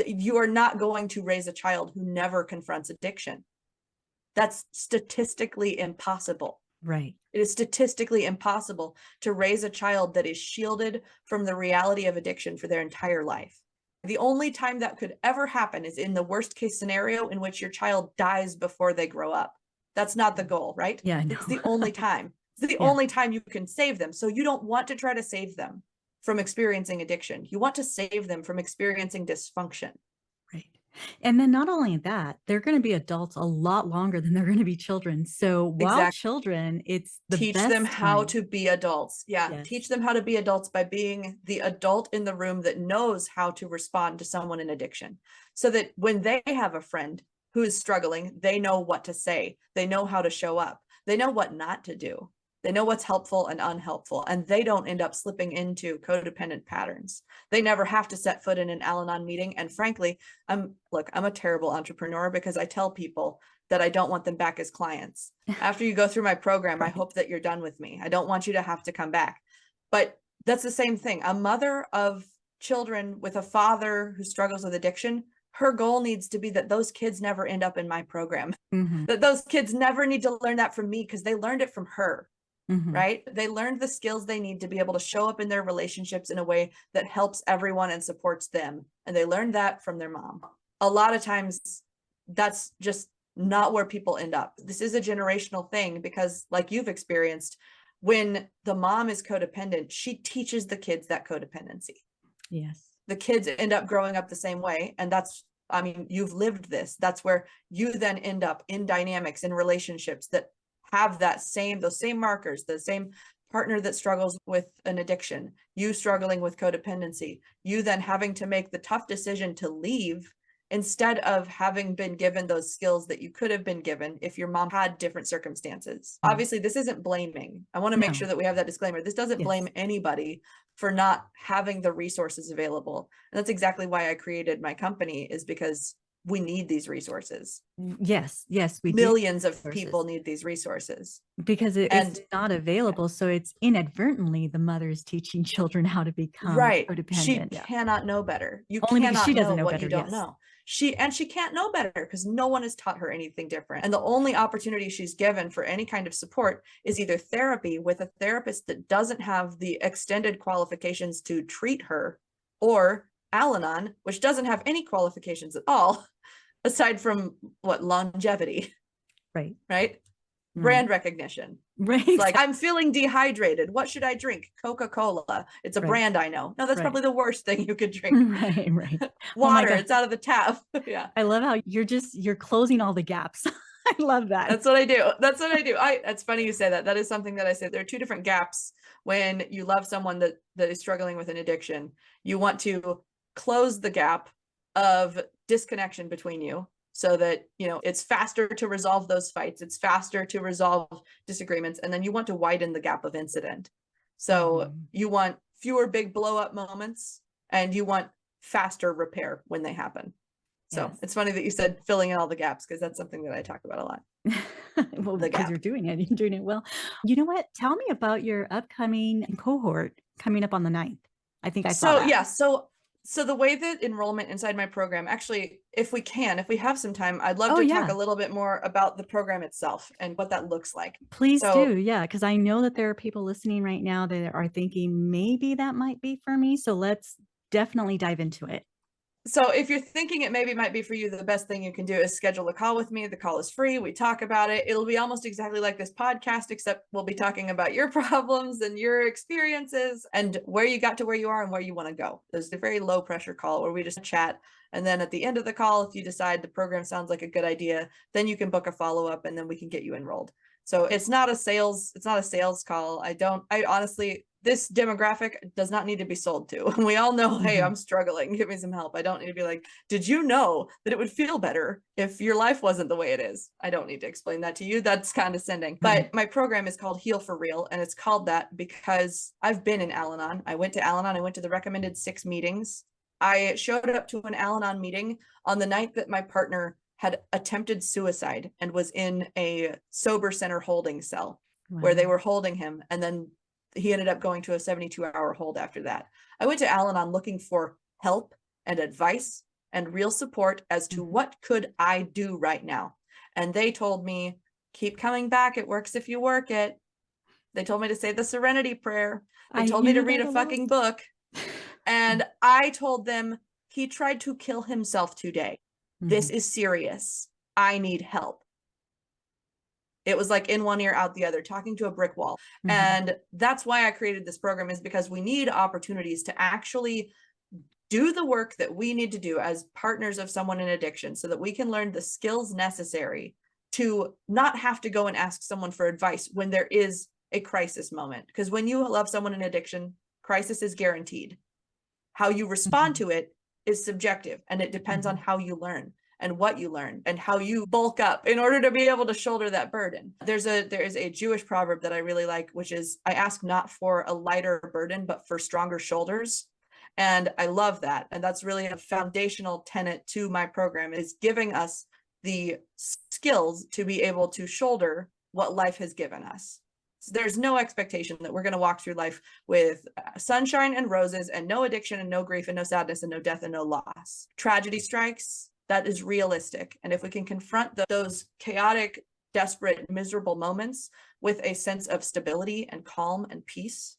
You are not going to raise a child who never confronts addiction. That's statistically impossible. Right. It is statistically impossible to raise a child that is shielded from the reality of addiction for their entire life. The only time that could ever happen is in the worst case scenario in which your child dies before they grow up. That's not the goal, right? Yeah, no. It's the only time. It's the Yeah. only time you can save them. So you don't want to try to save them from experiencing addiction. You want to save them from experiencing dysfunction. Right. And then not only that, they're going to be adults a lot longer than they're going to be children. So while Exactly. children, it's the Teach them best how time. to be adults. Yeah. Yes. Teach them how to be adults by being the adult in the room that knows how to respond to someone in addiction, so that when they have a friend who is struggling, they know what to say. They know how to show up. They know what not to do. They know what's helpful and unhelpful, and they don't end up slipping into codependent patterns. They never have to set foot in an Al-Anon meeting. And frankly, I'm a terrible entrepreneur, because I tell people that I don't want them back as clients. After you go through my program, I Right. hope that you're done with me. I don't want you to have to come back. But that's the same thing. A mother of children with a father who struggles with addiction, her goal needs to be that those kids never end up in my program, Mhm. that those kids never need to learn that from me, because they learned it from her. Mhm. Right? They learned the skills they need to be able to show up in their relationships in a way that helps everyone and supports them. And they learned that from their mom. A lot of times, that's just not where people end up. This is a generational thing, because, like you've experienced, when the mom is codependent, she teaches the kids that codependency. Yes. The kids end up growing up the same way. And I mean, you've lived this. That's where you then end up in dynamics, in relationships that have those same markers, the same partner that struggles with an addiction, you struggling with codependency, you then having to make the tough decision to leave, instead of having been given those skills that you could have been given if your mom had different circumstances. Mm. Obviously, this isn't blaming. I want to make sure No. that we have that disclaimer. This doesn't blame Yes. anybody for not having the resources available. And that's exactly why I created my company, is because we need these resources. Yes. Yes, we do. Millions of Resources. people need these resources. Because it's And not available. So it's inadvertently the mother's teaching children how to become right, she codependent. Yeah. cannot know better. You Only because she cannot know doesn't know what better. you don't Yes. know. She can't know better, because no one has taught her anything different. And the only opportunity she's given for any kind of support is either therapy with a therapist that doesn't have the extended qualifications to treat her, or Al-Anon, which doesn't have any qualifications at all, aside from longevity, Right. right? Right. Brand recognition. Right. It's like, I'm feeling dehydrated. What should I drink? Coca-Cola. It's a Right. brand I know. No, that's Right. probably the worst thing you could drink. Right. Right. Oh my Water, God. it's out of the tap. Yeah. I love how you're closing all the gaps. I love that. That's what I do. That's what I do. It's funny you say that. That is something that I say. There are two different gaps when you love someone that is struggling with an addiction. You want to close the gap of disconnection between you, so that, it's faster to resolve those fights. It's faster to resolve disagreements. And then you want to widen the gap of incident. So you want fewer big blow up moments, and you want faster repair when they happen. So Yes. it's funny that you said filling in all the gaps, because that's something that I talk about a lot. Well, The because gap. you're doing it. You're doing it well. You know what? Tell me about your upcoming cohort coming up on the 9th. I think I saw So that. yeah, so the way that enrollment inside my program, actually, if we have some time, I'd love Oh, to talk yeah. a little bit more about the program itself and what that looks like. Please So do. Yeah. Because I know that there are people listening right now that are thinking maybe that might be for me. So let's definitely dive into it. So if you're thinking it maybe might be for you, the best thing you can do is schedule a call with me. The call is free. We talk about it. It'll be almost exactly like this podcast, except we'll be talking about your problems and your experiences and where you got to where you are and where you want to go. There's a very low pressure call where we just chat. And then at the end of the call, if you decide the program sounds like a good idea, then you can book a follow-up and then we can get you enrolled. So it's not a sales call. I honestly, this demographic does not need to be sold to. We all know, hey, I'm struggling, give me some help. I don't need to be like, did you know that it would feel better if your life wasn't the way it is? I don't need to explain that to you. That's condescending. But my program is called Heal for Real. And it's called that because I've been in Al-Anon. I went to Al-Anon. I went to the recommended 6 meetings. I showed up to an Al-Anon meeting on the night that my partner had attempted suicide and was in a sober center holding cell where they were holding him. And then he ended up going to a 72-hour hold after that. I went to Al-Anon looking for help and advice and real support as to what could I do right now. And they told me, keep coming back. It works if you work it. They told me to say the Serenity Prayer. They told me to read a fucking book. And I told them, he tried to kill himself today. This is serious. I need help. It was like in one ear, out the other, talking to a brick wall. And that's why I created this program, is because we need opportunities to actually do the work that we need to do as partners of someone in addiction so that we can learn the skills necessary to not have to go and ask someone for advice when there is a crisis moment. Because when you love someone in addiction, crisis is guaranteed. How you respond to it is subjective, and it depends on how you learn and what you learn and how you bulk up in order to be able to shoulder that burden. There is a Jewish proverb that I really like, which is, I ask not for a lighter burden, but for stronger shoulders. And I love that. And that's really a foundational tenet to my program, is giving us the skills to be able to shoulder what life has given us. So there's no expectation that we're going to walk through life with sunshine and roses and no addiction and no grief and no sadness and no death and no loss. Tragedy strikes. That is realistic. And if we can confront those chaotic, desperate, miserable moments with a sense of stability and calm and peace,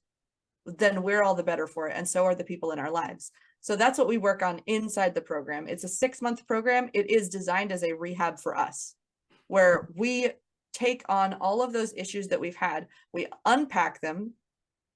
then we're all the better for it. And so are the people in our lives. So that's what we work on inside the program. It's a 6-month program. It is designed as a rehab for us, where we take on all of those issues that we've had. We unpack them.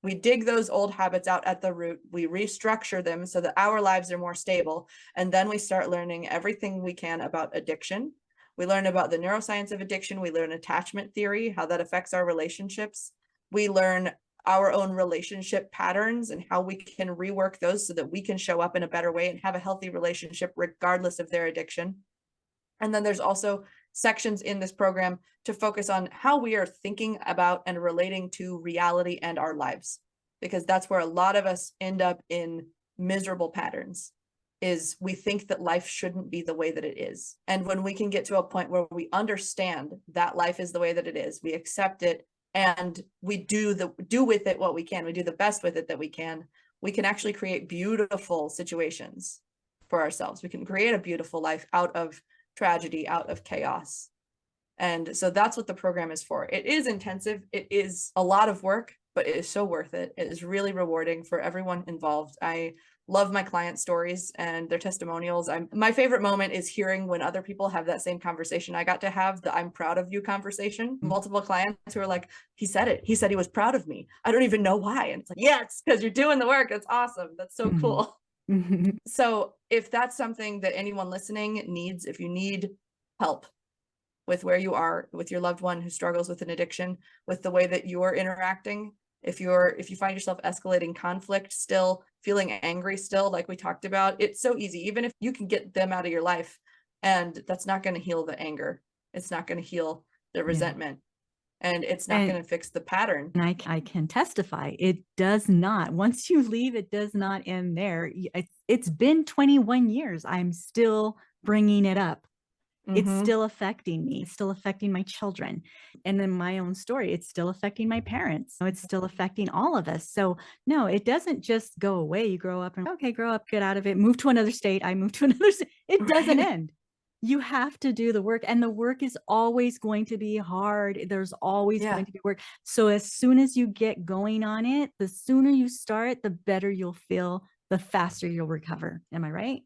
We dig those old habits out at the root. We restructure them so that our lives are more stable. And then we start learning everything we can about addiction. We learn about the neuroscience of addiction. We learn attachment theory, how that affects our relationships. We learn our own relationship patterns and how we can rework those so that we can show up in a better way and have a healthy relationship regardless of their addiction. And then there's also sections in this program to focus on how we are thinking about and relating to reality and our lives, because that's where a lot of us end up in miserable patterns, is we think that life shouldn't be the way that it is. And when we can get to a point where we understand that life is the way that it is, we accept it, and we do with it what we can, we do the best with it that we can actually create beautiful situations for ourselves. We can create a beautiful life out of tragedy, out of chaos. And so that's what the program is for. It is intensive. It is a lot of work, but it is so worth it. It is really rewarding for everyone involved. I love my client stories and their testimonials. My favorite moment is hearing when other people have that same conversation I got to have, the I'm proud of you conversation. Multiple clients who are like, he said it. He said he was proud of me. I don't even know why. And it's like, yes, because you're doing the work. That's awesome. That's so cool. So if that's something that anyone listening needs, if you need help with where you are with your loved one who struggles with an addiction, with the way that you're interacting, if you find yourself escalating conflict still, feeling angry still, like we talked about, it's so easy. Even if you can get them out of your life, and that's not going to heal the anger. It's not going to heal the resentment. And it's not going to fix the pattern. And I can testify, it does not. Once you leave, it does not end there. It's been 21 years. I'm still bringing it up. It's still affecting me. It's still affecting my children. And then my own story, it's still affecting my parents. It's still affecting all of us. So no, it doesn't just go away. You grow up and okay, grow up, get out of it, move to another state. I moved to another state. It doesn't end. You have to do the work, and the work is always going to be hard. There's always going to be work. So as soon as you get going on it, the sooner you start, the better you'll feel, the faster you'll recover. Am I right?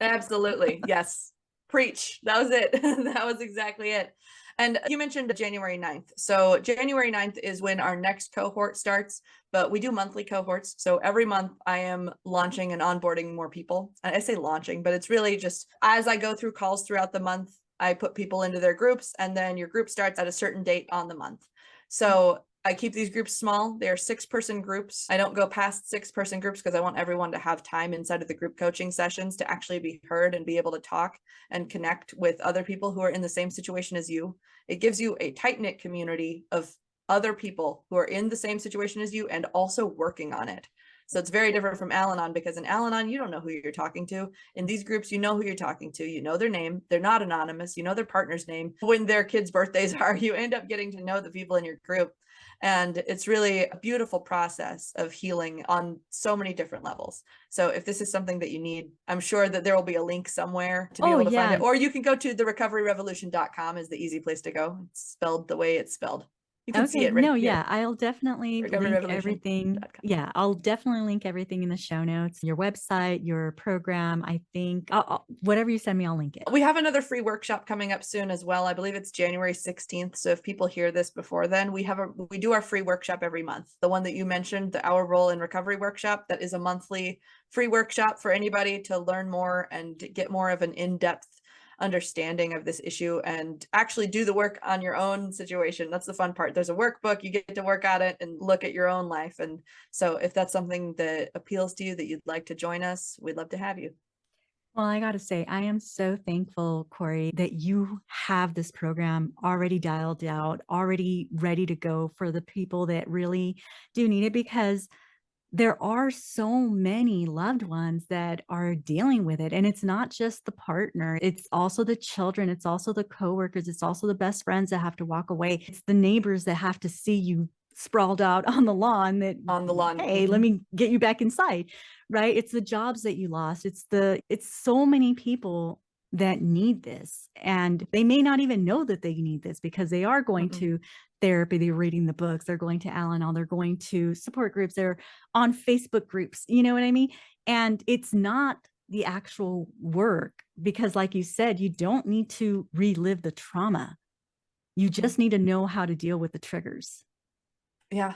Absolutely. Yes. Preach. That was it. That was exactly it. And you mentioned January 9th. So January 9th is when our next cohort starts, but we do monthly cohorts. So every month I am launching and onboarding more people. I say launching, but it's really just as I go through calls throughout the month, I put people into their groups, and then your group starts at a certain date on the month. So I keep these groups small. They are 6-person groups. I don't go past 6-person groups because I want everyone to have time inside of the group coaching sessions to actually be heard and be able to talk and connect with other people who are in the same situation as you. It gives you a tight-knit community of other people who are in the same situation as you and also working on it. So it's very different from Al-Anon, because in Al-Anon, you don't know who you're talking to. In these groups, you know who you're talking to. You know their name. They're not anonymous. You know their partner's name. When their kids' birthdays are, you end up getting to know the people in your group. And it's really a beautiful process of healing on so many different levels. So if this is something that you need, I'm sure that there will be a link somewhere to be Oh able to find yeah. it. Or you can go to therecoveryrevolution.com is the easy place to go. It's spelled the way it's spelled. You can see Okay. it right No, here. yeah, I'll definitely link everything. Recoveryrevolution.com. Yeah, I'll definitely link everything in the show notes, your website, your program. I think whatever you send me, I'll link it. We have another free workshop coming up soon as well. I believe it's January 16th. So if people hear this before then, we do our free workshop every month. The one that you mentioned, the Our Role in Recovery workshop, that is a monthly free workshop for anybody to learn more and get more of an in-depth understanding of this issue and actually do the work on your own situation. That's the fun part. There's a workbook, you get to work at it and look at your own life. And so if that's something that appeals to you, that you'd like to join us, we'd love to have you. Well, I got to say, I am so thankful, Cory, that you have this program already dialed out, already ready to go for the people that really do need it, because there are so many loved ones that are dealing with it. And it's not just the partner, it's also the children, it's also the coworkers, it's also the best friends that have to walk away. It's the neighbors that have to see you sprawled out on the lawn that, hey, let me get you back inside, right? It's the jobs that you lost. It's so many people that need this, and they may not even know that they need this because they are going to therapy, they're reading the books, they're going to Al-Anon, they're going to support groups, they're on Facebook groups, you know what I mean? And it's not the actual work, because like you said, you don't need to relive the trauma. You just need to know how to deal with the triggers. Yeah.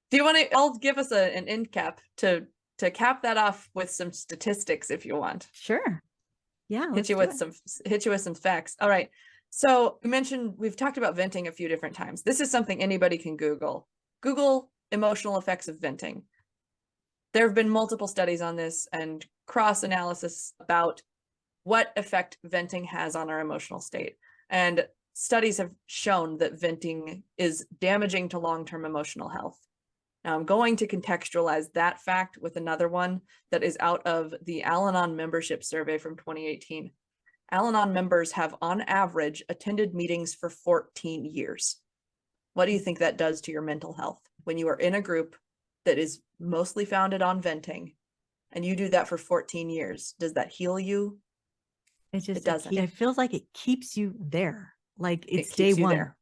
Do you want to, I'll give us an end cap to cap that off with some statistics if you want. Sure. Yeah. Hit you with some facts. All right. So you mentioned, we've talked about venting a few different times. This is something anybody can Google. Google emotional effects of venting. There have been multiple studies on this and cross analysis about what effect venting has on our emotional state. And studies have shown that venting is damaging to long-term emotional health. Now, I'm going to contextualize that fact with another one that is out of the Al-Anon membership survey from 2018. Al-Anon members have, on average, attended meetings for 14 years. What do you think that does to your mental health when you are in a group that is mostly founded on venting and you do that for 14 years? Does that heal you? It doesn't. It feels like it keeps you there. Like it's day one. There.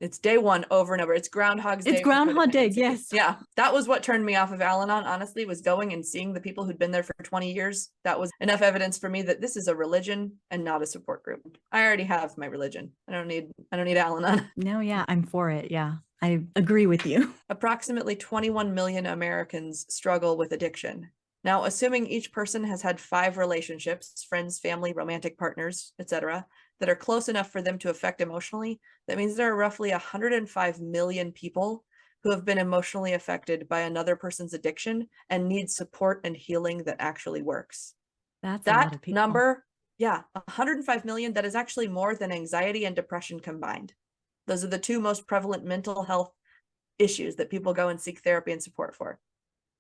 It's day one over and over. It's Groundhog's Day. It's Groundhog Day, yes. Yeah, that was what turned me off of Al-Anon, honestly, was going and seeing the people who'd been there for 20 years. That was enough evidence for me that this is a religion and not a support group. I already have my religion. I don't need Al-Anon. No, yeah, I'm for it. Yeah, I agree with you. Approximately 21 million Americans struggle with addiction. Now, assuming each person has had 5 relationships, friends, family, romantic partners, etc., that are close enough for them to affect emotionally, that means there are roughly 105 million people who have been emotionally affected by another person's addiction and need support and healing that actually works. That's that a lot of people. Number, yeah, 105 million, that is actually more than anxiety and depression combined. Those are the 2 most prevalent mental health issues that people go and seek therapy and support for.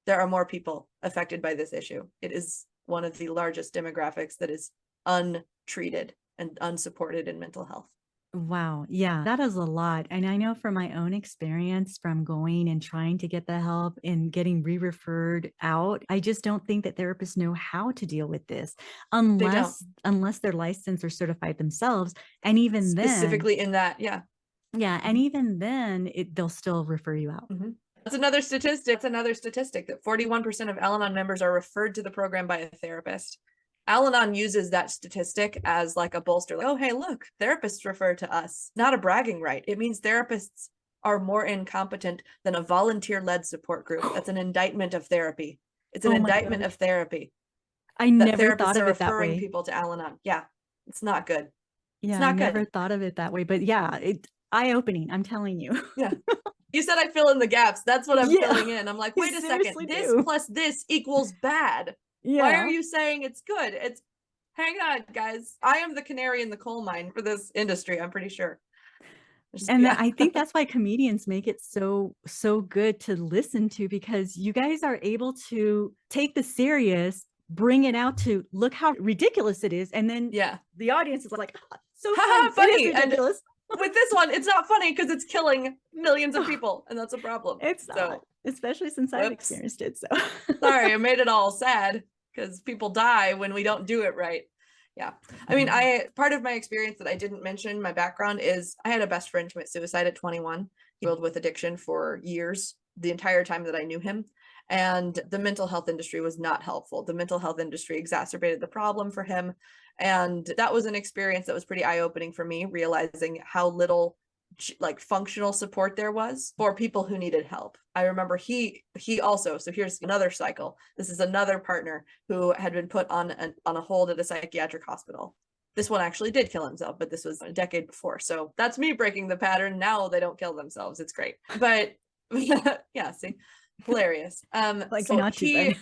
There are more people affected by this issue. It is one of the largest demographics that is untreated and unsupported in mental health. Wow. Yeah, that is a lot. And I know from my own experience from going and trying to get the help and getting re-referred out, I just don't think that therapists know how to deal with this unless they're licensed or certified themselves. And even specifically in that, yeah. Yeah. And even then they'll still refer you out. That's another statistic. That 41% of Al-Anon members are referred to the program by a therapist. Al-Anon uses that statistic as like a bolster. Like, oh, hey, look, therapists refer to us. Not a bragging right. It means therapists are more incompetent than a volunteer-led support group. That's an indictment of therapy. It's an Oh my indictment gosh. of therapy I that never thought therapists of are it that referring way. people to Al-Anon. Yeah, it's not good. It's Yeah, I not never good. thought of it that way. But yeah, it eye-opening, I'm telling you. Yeah. You said I fill in the gaps. That's what I'm Yeah, filling in. I'm like, you wait a second. seriously This do. plus this equals bad. Why are Yeah. you saying it's good? It's hang on, guys. I am the canary in the coal mine for this industry, I'm pretty sure. And Yeah. I think that's why comedians make it so good to listen to, because you guys are able to take the serious, bring it out to look how ridiculous it is, and then Yeah. the audience is like, "Ah, so Haha, funny. It is funny. And ridiculous." with this one, it's not funny because it's killing millions of people, and that's a problem. It's not, So, especially since I've whoops. experienced it. So Sorry, I made it all sad because people die when we don't do it right. Yeah. I mean, part of my experience that I didn't mention, my background is I had a best friend commit suicide at 21. He struggled with addiction for years, the entire time that I knew him. And the mental health industry was not helpful. The mental health industry exacerbated the problem for him. And that was an experience that was pretty eye-opening for me, realizing how little like functional support there was for people who needed help. I remember he also, so here's another cycle. This is another partner who had been put on a hold at a psychiatric hospital. This one actually did kill himself, but this was a decade before. So that's me breaking the pattern. Now they don't kill themselves. It's great. But yeah, see, hilarious. like, So not too funny.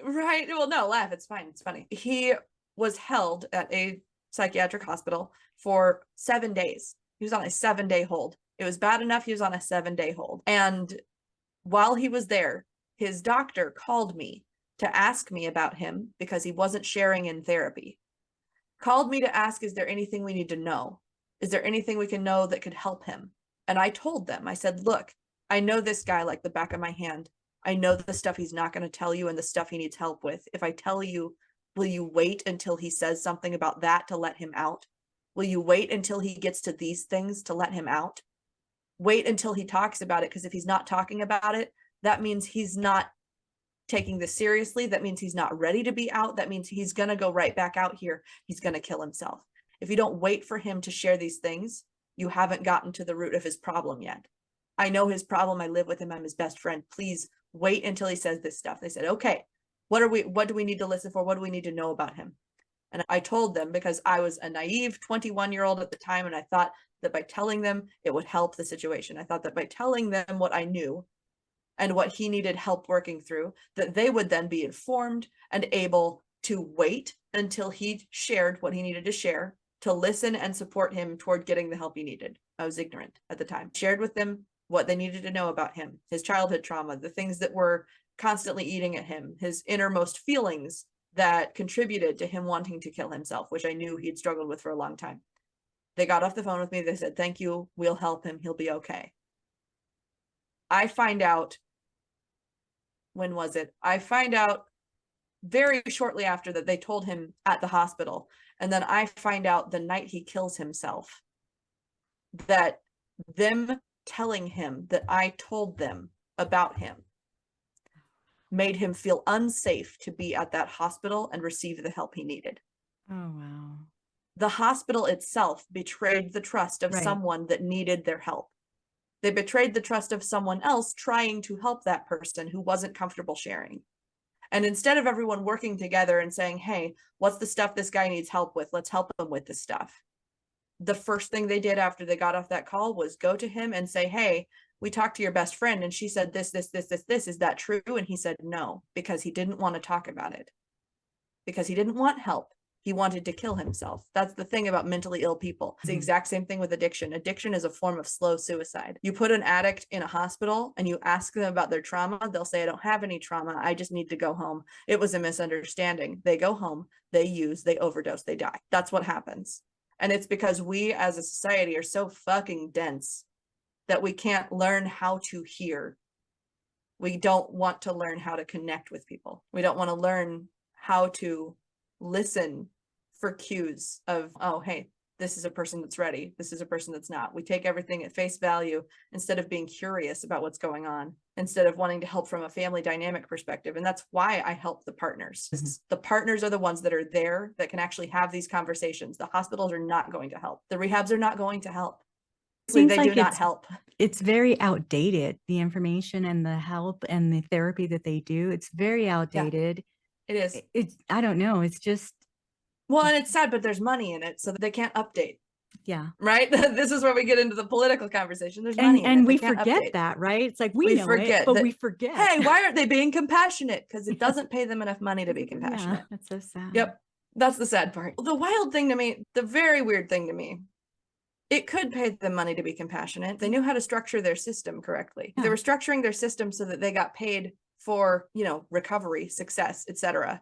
right, well, no, laugh, it's fine, it's funny. He was held at a psychiatric hospital for 7 days. He was on a 7-day hold. It was bad enough he was on a 7-day hold. And while he was there, his doctor called me to ask me about him because he wasn't sharing in therapy. Called me to ask, is there anything we need to know? Is there anything we can know that could help him? And I told them, I said, look, I know this guy like the back of my hand. I know the stuff he's not going to tell you and the stuff he needs help with. If I tell you, will you wait until he says something about that to let him out? Will you wait until he gets to these things to let him out? Wait until he talks about it, because if he's not talking about it, that means he's not taking this seriously. That means he's not ready to be out. That means he's going to go right back out here. He's going to kill himself. If you don't wait for him to share these things, you haven't gotten to the root of his problem yet. I know his problem. I live with him. I'm his best friend. Please wait until he says this stuff. They said, okay, what do we need to listen for? What do we need to know about him? And I told them, because I was a naive 21-year-old at the time, and I thought that by telling them it would help the situation. I thought that by telling them what I knew and what he needed help working through, that they would then be informed and able to wait until he shared what he needed to share, to listen and support him toward getting the help he needed. I was ignorant at the time. Shared with them what they needed to know about him, his childhood trauma, the things that were constantly eating at him, his innermost feelings that contributed to him wanting to kill himself, which I knew he'd struggled with for a long time. They got off the phone with me. They said, thank you. We'll help him. He'll be okay. I find out, when was it? I find out very shortly after that they told him at the hospital. And then I find out the night he kills himself that them telling him that I told them about him made him feel unsafe to be at that hospital and receive the help he needed. Oh, wow. The hospital itself betrayed the trust of Right. someone that needed their help. They betrayed the trust of someone else trying to help that person who wasn't comfortable sharing. And instead of everyone working together and saying, hey, what's the stuff this guy needs help with? Let's help him with this stuff. The first thing they did after they got off that call was go to him and say, hey, we talked to your best friend and she said this. Is that true? And he said no, because he didn't want to talk about it, because he didn't want help. He wanted to kill himself. That's the thing about mentally ill people. It's the exact same thing with addiction. Addiction is a form of slow suicide. You put an addict in a hospital and you ask them about their trauma, they'll say, I don't have any trauma. I just need to go home. It was a misunderstanding. They go home, they use, they overdose, they die. That's what happens. And it's because we as a society are so fucking dense that we can't learn how to hear. We don't want to learn how to connect with people. We don't want to learn how to listen for cues of, oh, hey, this is a person that's ready. This is a person that's not. We take everything at face value instead of being curious about what's going on, instead of wanting to help from a family dynamic perspective. And that's why I help the partners. Mm-hmm. The partners are the ones that are there that can actually have these conversations. The hospitals are not going to help. The rehabs are not going to help. Seems they like do not help. It's very outdated. The information and the help and the therapy that they do, it's very outdated. Yeah, it is. It's, I don't know. It's just. Well, and it's sad, but there's money in it, so they can't update. Yeah. Right. This is where we get into the political conversation. There's money in it. And we forget that, right? It's like we know forget it, but that, we forget. Hey, why aren't they being compassionate? Because it doesn't pay them enough money to be compassionate. Yeah, that's so sad. Yep. That's the sad part. The wild thing to me, the very weird thing to me, it could pay them money to be compassionate. They knew how to structure their system correctly. Yeah. They were structuring their system so that they got paid for, recovery, success, etc.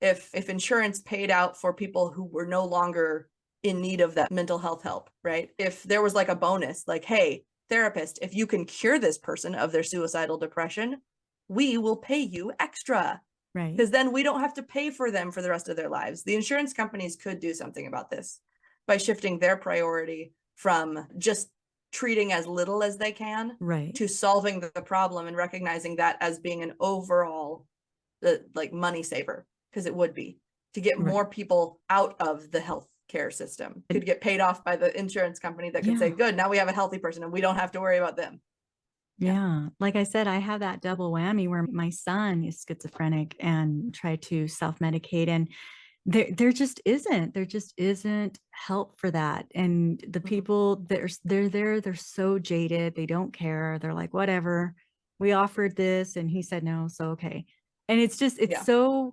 If insurance paid out for people who were no longer in need of that mental health help, right? If there was like a bonus, like, hey, therapist, if you can cure this person of their suicidal depression, we will pay you extra. Right. Because then we don't have to pay for them for the rest of their lives. The insurance companies could do something about this by shifting their priority from just treating as little as they can, right, to solving the problem and recognizing that as being an overall money saver, because it would be to get more people out of the healthcare system. It could get paid off by the insurance company that could say, good, now we have a healthy person and we don't have to worry about them. Yeah. Like I said, I have that double whammy where my son is schizophrenic and tried to self-medicate, and there just isn't help for that. And the people they're so jaded, they don't care. They're like, whatever, we offered this and he said no, so okay. And it's so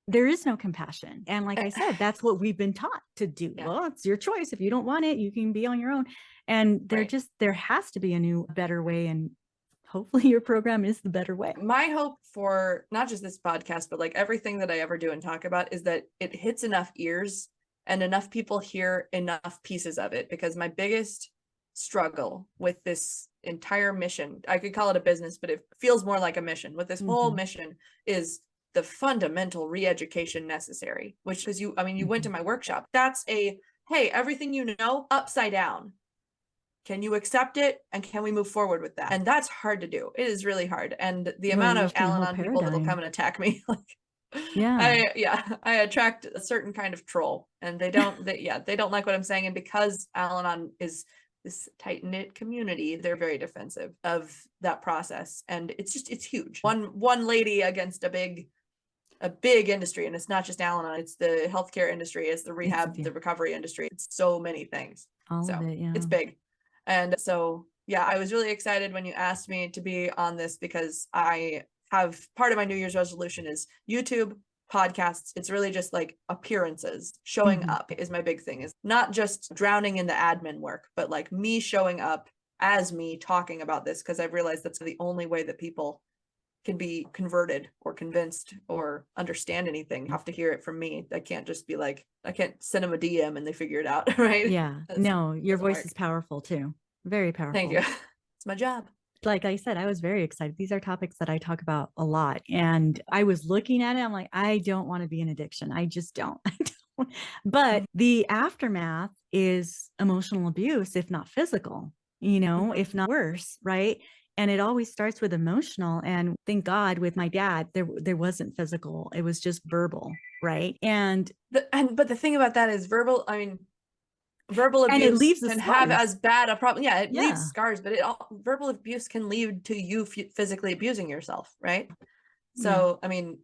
there is no compassion. And like I said, that's what we've been taught to do. Yeah. Well, it's your choice. If you don't want it, you can be on your own. And there has to be a new, better way. And hopefully your program is the better way. My hope for not just this podcast, but like everything that I ever do and talk about, is that it hits enough ears and enough people hear enough pieces of it. Because my biggest struggle with this entire mission, I could call it a business, but it feels more like a mission. With this whole mission is the fundamental re-education necessary, which is you went to my workshop. That's hey, everything you know upside down. Can you accept it? And can we move forward with that? And that's hard to do. It is really hard. And the amount of Al-Anon people that'll come and attack me, I attract a certain kind of troll, and they don't like what I'm saying. And because Al-Anon is this tight-knit community, they're very defensive of that process. And it's huge. One lady against a big industry, and it's not just Al-Anon, it's the healthcare industry, it's the rehab, the recovery industry. It's so many things. All of it, it's big. And so, I was really excited when you asked me to be on this, because I have part of my New Year's resolution is YouTube, podcasts. It's really just like appearances. Showing up is my big thing, is not just drowning in the admin work, but like me showing up as me talking about this, because I've realized that's the only way that people can be converted or convinced or understand anything. You have to hear it from me. I can't just be like, I can't send them a DM and they figure it out, right? Yeah. No, your voice is powerful too. Very powerful. Thank you. It's my job. Like I said, I was very excited. These are topics that I talk about a lot. And I was looking at it, I'm like, I don't want to be in addiction. I just don't. But the aftermath is emotional abuse, if not physical, if not worse, right? And it always starts with emotional. And thank God with my dad, there wasn't physical. It was just verbal, right? But the thing about that is verbal abuse can have as bad a problem. Yeah, it leaves scars, but verbal abuse can lead to you physically abusing yourself, right? So,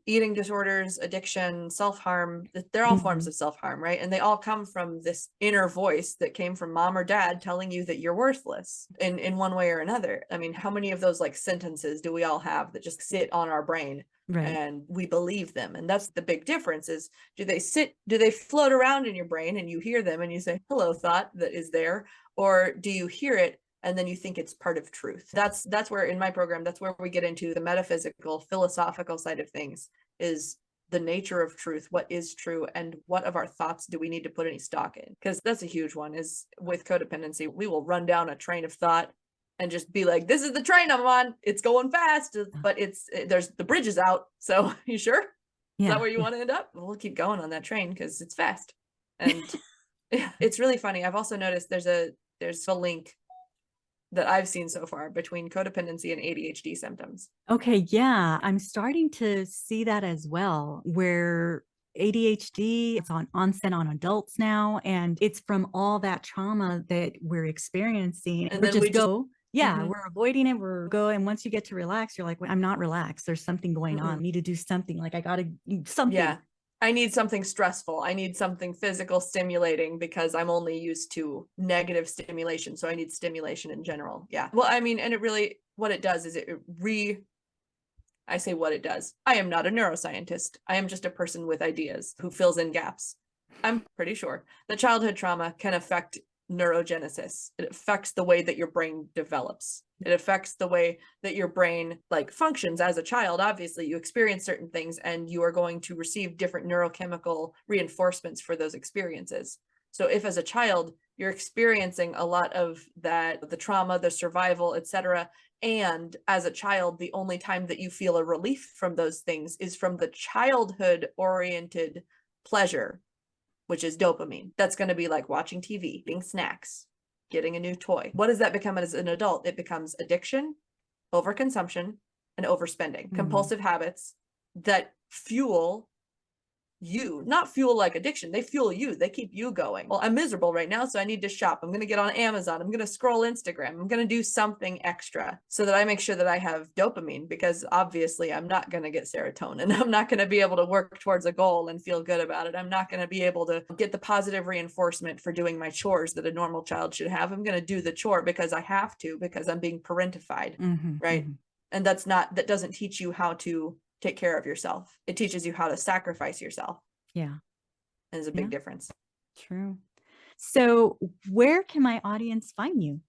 eating disorders, addiction, self-harm, they're all forms of self-harm, right? And they all come from this inner voice that came from mom or dad telling you that you're worthless in one way or another. How many of those like sentences do we all have that just sit on our brain? Right. And we believe them? And that's the big difference is, do they float around in your brain and you hear them and you say, hello, thought that is there? Or do you hear it and then you think it's part of truth? That's where in my program, that's where we get into the metaphysical, philosophical side of things, is the nature of truth. What is true, and what of our thoughts do we need to put any stock in? Because that's a huge one, is with codependency, we will run down a train of thought and just be like, this is the train I'm on. It's going fast, but there's the bridge is out. So you sure? Yeah. Is that where you want to end up? We'll keep going on that train because it's fast. And It's really funny. I've also noticed there's a link that I've seen so far between codependency and ADHD symptoms. Okay, yeah, I'm starting to see that as well, where ADHD it's on onset on adults now, and it's from all that trauma that we're experiencing. And We're then we just just go, yeah, mhm, we're avoiding it. We're go, and once you get to relax, you're like, well, I'm not relaxed. There's something going on. I mm-mm. need to do something. Like I gotta something. Yeah. I need something stressful. I need something physical stimulating because I'm only used to negative stimulation. So I need stimulation in general. Yeah. Well, I mean, and it really, what it does is I say what it does. I am not a neuroscientist. I am just a person with ideas who fills in gaps. I'm pretty sure that childhood trauma can affect neurogenesis. It affects the way that your brain develops. It affects the way that your brain like functions as a child. Obviously, you experience certain things and you are going to receive different neurochemical reinforcements for those experiences. So if as a child you're experiencing a lot of that, the trauma, the survival, etc., and as a child, the only time that you feel a relief from those things is from the childhood oriented pleasure, which is dopamine. That's going to be like watching TV, eating snacks, getting a new toy. What does that become as an adult? It becomes addiction, overconsumption, and overspending, compulsive habits that fuel you, not fuel like addiction. They fuel you. They keep you going. Well, I'm miserable right now, so I need to shop. I'm going to get on Amazon. I'm going to scroll Instagram. I'm going to do something extra so that I make sure that I have dopamine, because obviously I'm not going to get serotonin. I'm not going to be able to work towards a goal and feel good about it. I'm not going to be able to get the positive reinforcement for doing my chores that a normal child should have. I'm going to do the chore because I have to, because I'm being parentified, right? And that doesn't teach you how to take care of yourself. It teaches you how to sacrifice yourself. Yeah. And there's a big difference. True. So where can my audience find you?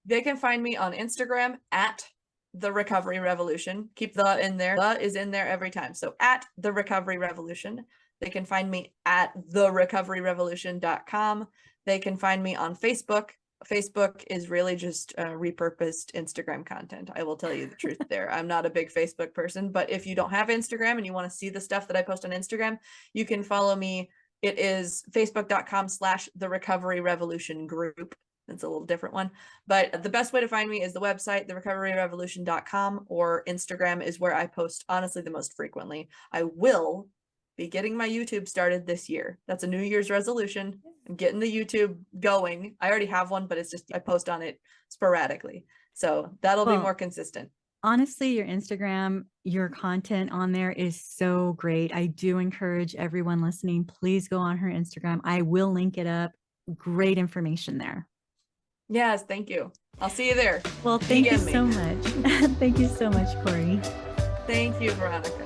They can find me on Instagram at The Recovery Revolution. Keep the in there. The is in there every time. So at The Recovery Revolution. They can find me at therecoveryrevolution.com. They can find me on Facebook. Facebook is really just repurposed Instagram content. I will tell you the truth there. I'm not a big Facebook person, but if you don't have Instagram and you want to see the stuff that I post on Instagram, you can follow me. It is facebook.com/the recovery revolution group. It's a little different one, but the best way to find me is the website, therecoveryrevolution.com, or Instagram is where I post honestly the most frequently. I will be getting my YouTube started this year. That's a New Year's resolution. I'm getting the YouTube going. I already have one, but it's just I post on it sporadically. So that'll be more consistent. Honestly, your Instagram, your content on there is so great. I do encourage everyone listening, please go on her Instagram. I will link it up. Great information there. Yes, thank you. I'll see you there. Well, thank you so much. Thank you so much, Cory. Thank you, Veronica.